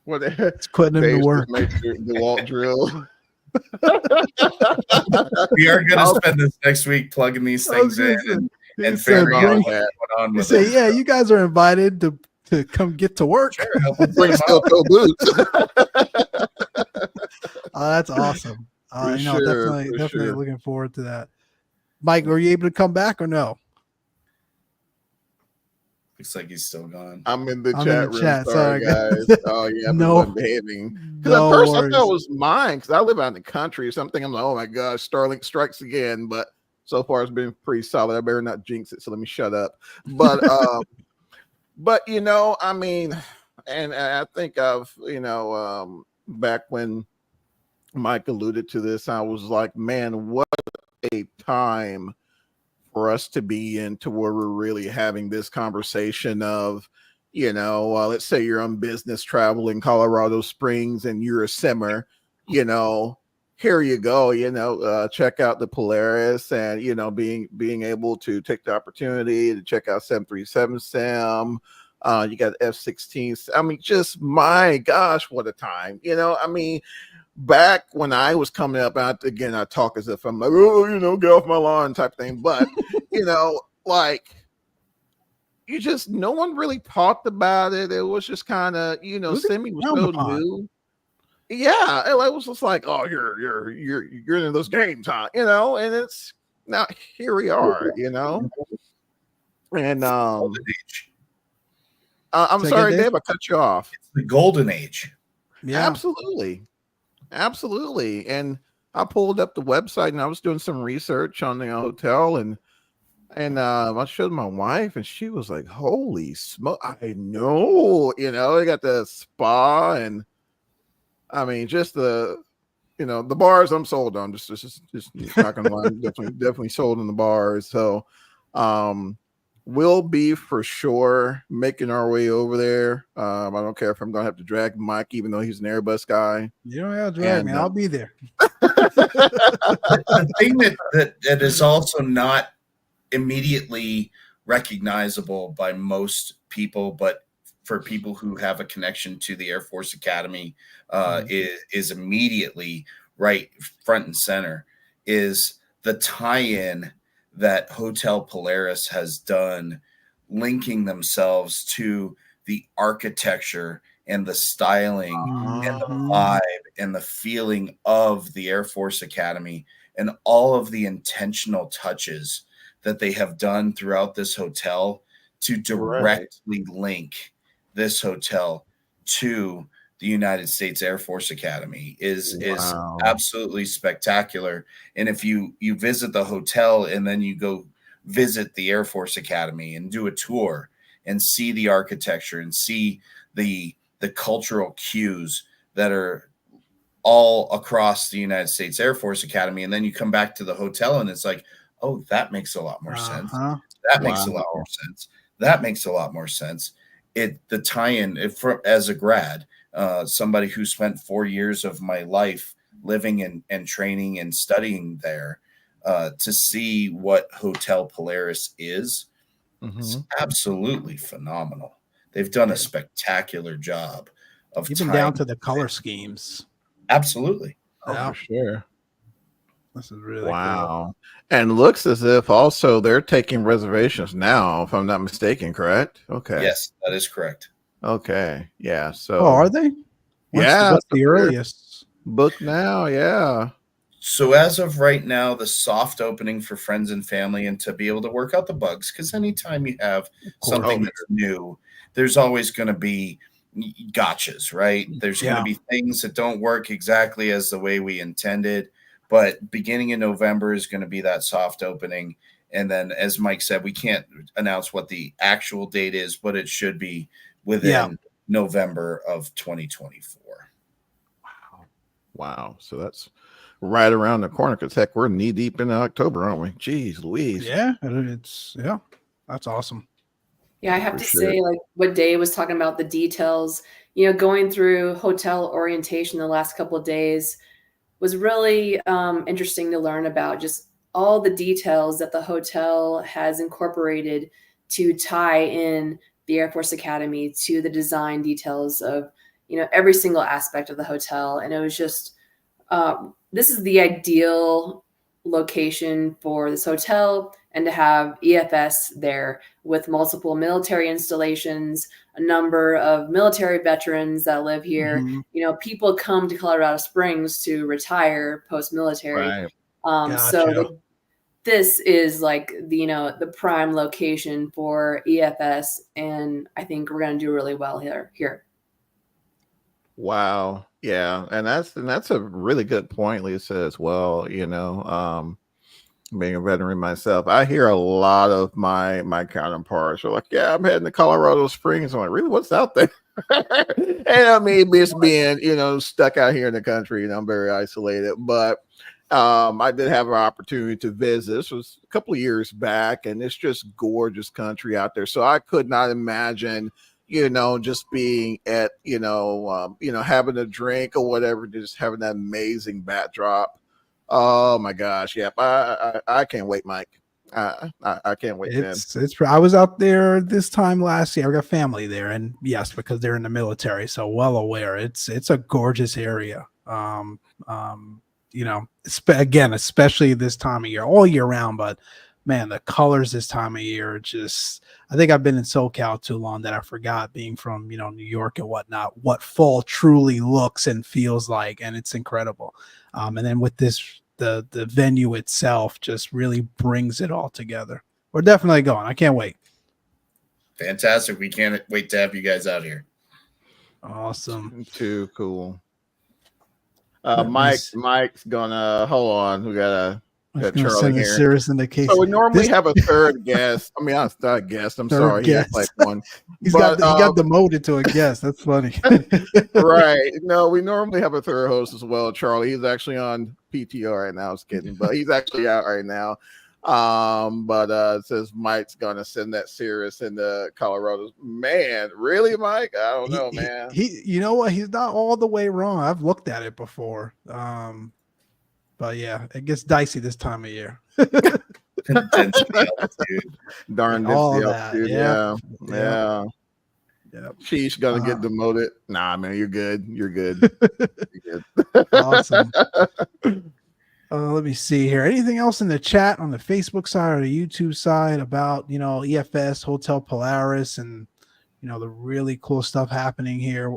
Speaker 2: It's putting him to work.
Speaker 3: Make sure DeWalt drill.
Speaker 5: We are going to spend this next week plugging these things in and figuring out what's going on with it.
Speaker 2: Yeah, you guys are invited to come get to work.
Speaker 5: Sure, help us
Speaker 3: Bring steel-toe boots.
Speaker 2: That's awesome. Definitely looking forward to that. Mike, were you able to come back or no?
Speaker 5: Looks like he's still gone.
Speaker 3: I'm in the chat room. Sorry, guys. Oh yeah, I'm behaving. Because at first I thought it was mine because I live out in the country or something. I'm like, oh my gosh, Starlink strikes again. But so far it's been pretty solid. I better not jinx it, so let me shut up. But I mean, and I think back when Mike alluded to this, I was like, man, what a time for us to be in to where we're really having this conversation of, let's say you're on business travel in Colorado Springs and you're a simmer, here you go, check out the Polaris and, being able to take the opportunity to check out 737 Sim. You got F-16. I mean, just my gosh, what a time, back when I was coming up, I talk as if I'm like, get off my lawn type thing. But, you just no one really talked about it. It was just kind of, you know, Simi was so new. Yeah, it was just like, oh, you're in those games, huh? You know, and it's now here we are, you know. And I'm sorry, Dave, I cut you off.
Speaker 5: It's the golden age.
Speaker 2: Yeah,
Speaker 3: absolutely. And I pulled up the website and I was doing some research on the hotel, and I showed my wife and she was like, holy smoke, I know, you know, they got the spa, and I mean, just the, you know, the bars I'm sold on, just not gonna lie, definitely sold on the bars. So we'll be for sure making our way over there. I don't care if I'm gonna have to drag Mike, even though he's an Airbus guy.
Speaker 2: You don't have to drag me. I'll be there.
Speaker 5: The thing that is also not immediately recognizable by most people, but for people who have a connection to the Air Force Academy, is immediately right front and center, is the tie-in that Hotel Polaris has done, linking themselves to the architecture and the styling and the vibe and the feeling of the Air Force Academy, and all of the intentional touches that they have done throughout this hotel to directly link this hotel to the United States Air Force Academy is absolutely spectacular. And if you visit the hotel and then you go visit the Air Force Academy and do a tour and see the architecture and see the cultural cues that are all across the United States Air Force Academy, and then you come back to the hotel and it's like, oh, that makes a lot more sense. That makes a lot more sense. That makes a lot more sense. The tie-in, as a grad, somebody who spent 4 years of my life living and training and studying there, to see what Hotel Polaris is, it's absolutely phenomenal. They've done a spectacular job of
Speaker 2: even down to the color schemes.
Speaker 5: Absolutely.
Speaker 3: Oh, for sure.
Speaker 2: This is really cool.
Speaker 3: And looks as if also they're taking reservations now, if I'm not mistaken, correct? Okay.
Speaker 5: Yes, that is correct.
Speaker 3: Okay. Yeah. So
Speaker 2: are they? What's the earliest?
Speaker 3: Book now, yeah.
Speaker 5: So as of right now, the soft opening for friends and family, and to be able to work out the bugs, because anytime you have something that's new, there's always going to be gotchas, right? There's going to be things that don't work exactly as the way we intended. But beginning in November is going to be that soft opening. And then, as Mike said, we can't announce what the actual date is, but it should be within November of 2024.
Speaker 3: Wow. So that's right around the corner, because heck, we're knee deep in October, aren't we? Jeez Louise.
Speaker 2: Yeah, that's awesome.
Speaker 6: Yeah, I have to say, like what Dave was talking about, the details, you know, going through hotel orientation the last couple of days was really interesting to learn about, just all the details that the hotel has incorporated to tie in the Air Force Academy to the design details of, you know, every single aspect of the hotel. And it was just, this is the ideal location for this hotel, and to have EFS there with multiple military installations, a number of military veterans that live here. You know, people come to Colorado Springs to retire post-military. So this is like the prime location for EFS, and I think we're going to do really well here.
Speaker 3: Wow. Yeah. And that's a really good point, Lisa, as well. You know, being a veteran myself, I hear a lot of my counterparts are like, yeah, I'm heading to Colorado Springs. I'm like, really? What's out there? And I mean, just being, you know, stuck out here in the country, and I'm very isolated, but I did have an opportunity to visit. This was a couple of years back, and it's just gorgeous country out there. So I could not imagine, you know, just being at, having a drink or whatever, just having that amazing backdrop. Oh my gosh. Yep. I can't wait, Mike. I can't wait.
Speaker 2: I was out there this time last year. I got family there, and yes, because they're in the military, so well aware. It's a gorgeous area. You know, again, especially this time of year, all year round, but man, the colors this time of year are just, I think I've been in SoCal too long that I forgot, being from, New York and whatnot, what fall truly looks and feels like. And it's incredible. And then with this, the venue itself just really brings it all together. We're definitely going. I can't wait.
Speaker 5: Fantastic. We can't wait to have you guys out here.
Speaker 2: Awesome.
Speaker 3: Too cool. Mike's gonna hold on. We got Charlie here.
Speaker 2: Serious in the case.
Speaker 3: So we normally have a third guest. I mean, I'm not a guest. I'm sorry. He has like one.
Speaker 2: He got demoted to a guest. That's funny.
Speaker 3: Right. No, we normally have a third host as well, Charlie. He's actually on PTO right now. I was kidding, but he's actually out right now. But it says Mike's gonna send that Cirrus into Colorado. Man, really, Mike? I don't know, man.
Speaker 2: He you know what? He's not all the way wrong. I've looked at it before. But yeah, it gets dicey this time of year.
Speaker 3: Darn altitude. Yeah. She's gonna get demoted. Nah, man, you're good. You're good. You're good.
Speaker 2: Awesome. Let me see here. Anything else in the chat on the Facebook side or the YouTube side about, EFS, Hotel Polaris, and, the really cool stuff happening here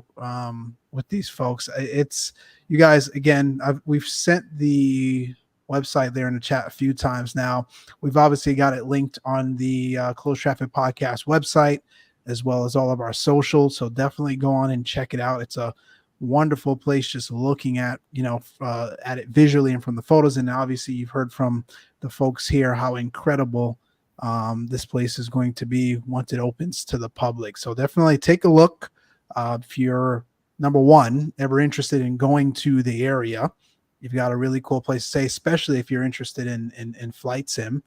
Speaker 2: with these folks? It's, you guys, again, we've sent the website there in the chat a few times now. We've obviously got it linked on the Closed Traffic Podcast website, as well as all of our socials. So definitely go on and check it out. It's a wonderful place just looking at at it visually and from the photos, and obviously you've heard from the folks here how incredible this place is going to be once it opens to the public. So definitely take a look if you're, number one, ever interested in going to the area. You've got a really cool place to stay, especially if you're interested in flight sim.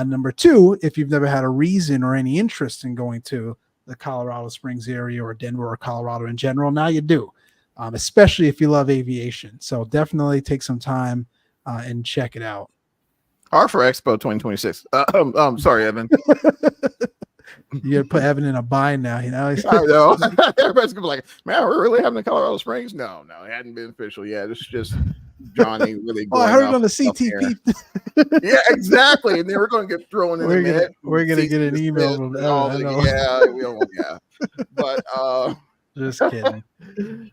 Speaker 2: Number two, if you've never had a reason or any interest in going to the Colorado Springs area or Denver or Colorado in general, now you do. Especially if you love aviation. So definitely take some time and check it out.
Speaker 3: R for Expo 2026. Sorry, Evan.
Speaker 2: You gotta put Evan in a bind now,
Speaker 3: I know. Everybody's gonna be like, man, we're really having the Colorado Springs? No, it hadn't been official yet. It's just Johnny really going.
Speaker 2: I heard it on the CTP.
Speaker 3: Yeah, exactly. And they were going to get thrown in.
Speaker 2: We're gonna get an email from Evan.
Speaker 3: Yeah, we don't. Yeah, but
Speaker 2: just kidding.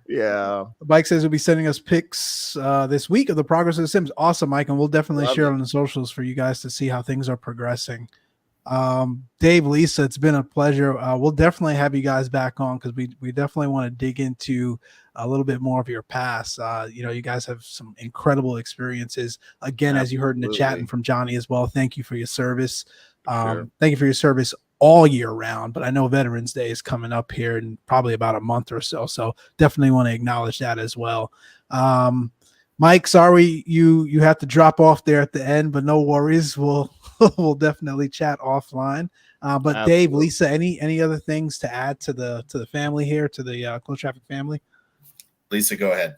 Speaker 3: Yeah.
Speaker 2: Mike says he'll be sending us pics this week of the progress of the Sims. Awesome, Mike, and we'll definitely share it on the socials for you guys to see how things are progressing. Dave, Lisa, it's been a pleasure. We'll definitely have you guys back on because we definitely want to dig into a little bit more of your past. You guys have some incredible experiences. Again, as you heard in the chat and from Johnny as well, thank you for your service. Thank you for your service all year round, but I know Veterans Day is coming up here in probably about a month or so. So definitely want to acknowledge that as well. Mike, sorry you have to drop off there at the end, but no worries. We'll definitely chat offline. But absolutely. Dave, Lisa, any other things to add to the family here, to the Closed Traffic family?
Speaker 5: Lisa, go ahead.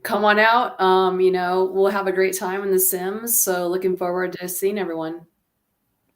Speaker 6: Come on out. We'll have a great time in the Sims. So looking forward to seeing everyone.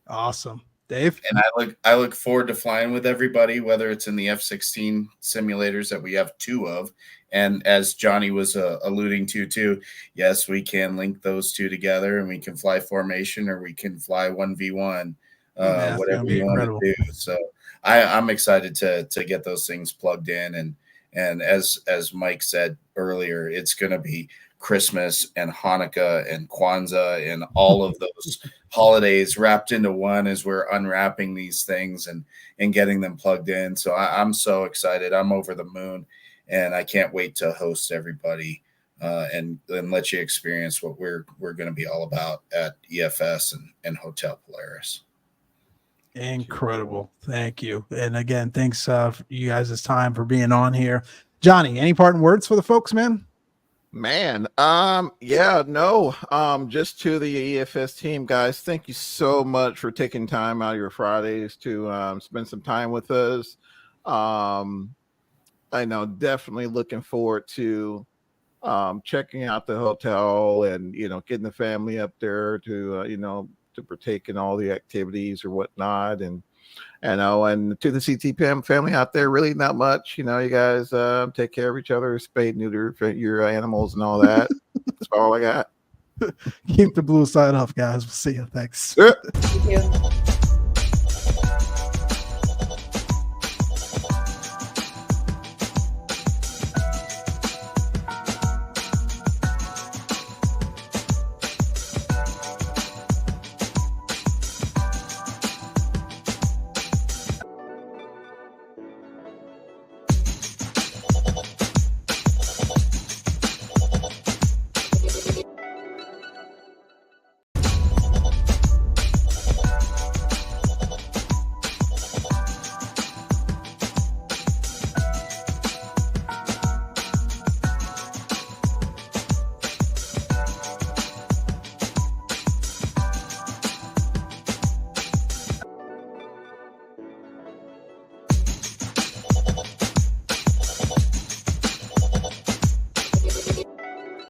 Speaker 2: Awesome. Dave?
Speaker 5: And I look forward to flying with everybody, whether it's in the F-16 simulators that we have 2 of. And as Johnny was alluding to too, yes, we can link those 2 together and we can fly formation or we can fly 1v1, whatever we want to do. So I'm excited to get those things plugged in. And as Mike said earlier, it's going to be Christmas and Hanukkah and Kwanzaa and all of those holidays wrapped into one as we're unwrapping these things and getting them plugged in. So I'm so excited. I'm over the moon, and I can't wait to host everybody and let you experience what we're going to be all about at EFS and Hotel Polaris.
Speaker 2: Incredible. Thank you. And again, thanks for you guys' time for being on here. Johnny, any parting words for the folks, man?
Speaker 3: Just to the EFS team, guys, thank you so much for taking time out of your Fridays to spend some time with us. I know, definitely looking forward to checking out the hotel and getting the family up there to to partake in all the activities or whatnot. And to the CTPM family out there, really not much. You guys take care of each other, spade, neuter your animals and all that. That's all I got.
Speaker 2: Keep the blue side up, guys. We'll see you. Thanks.
Speaker 3: Yeah.
Speaker 6: Thank you.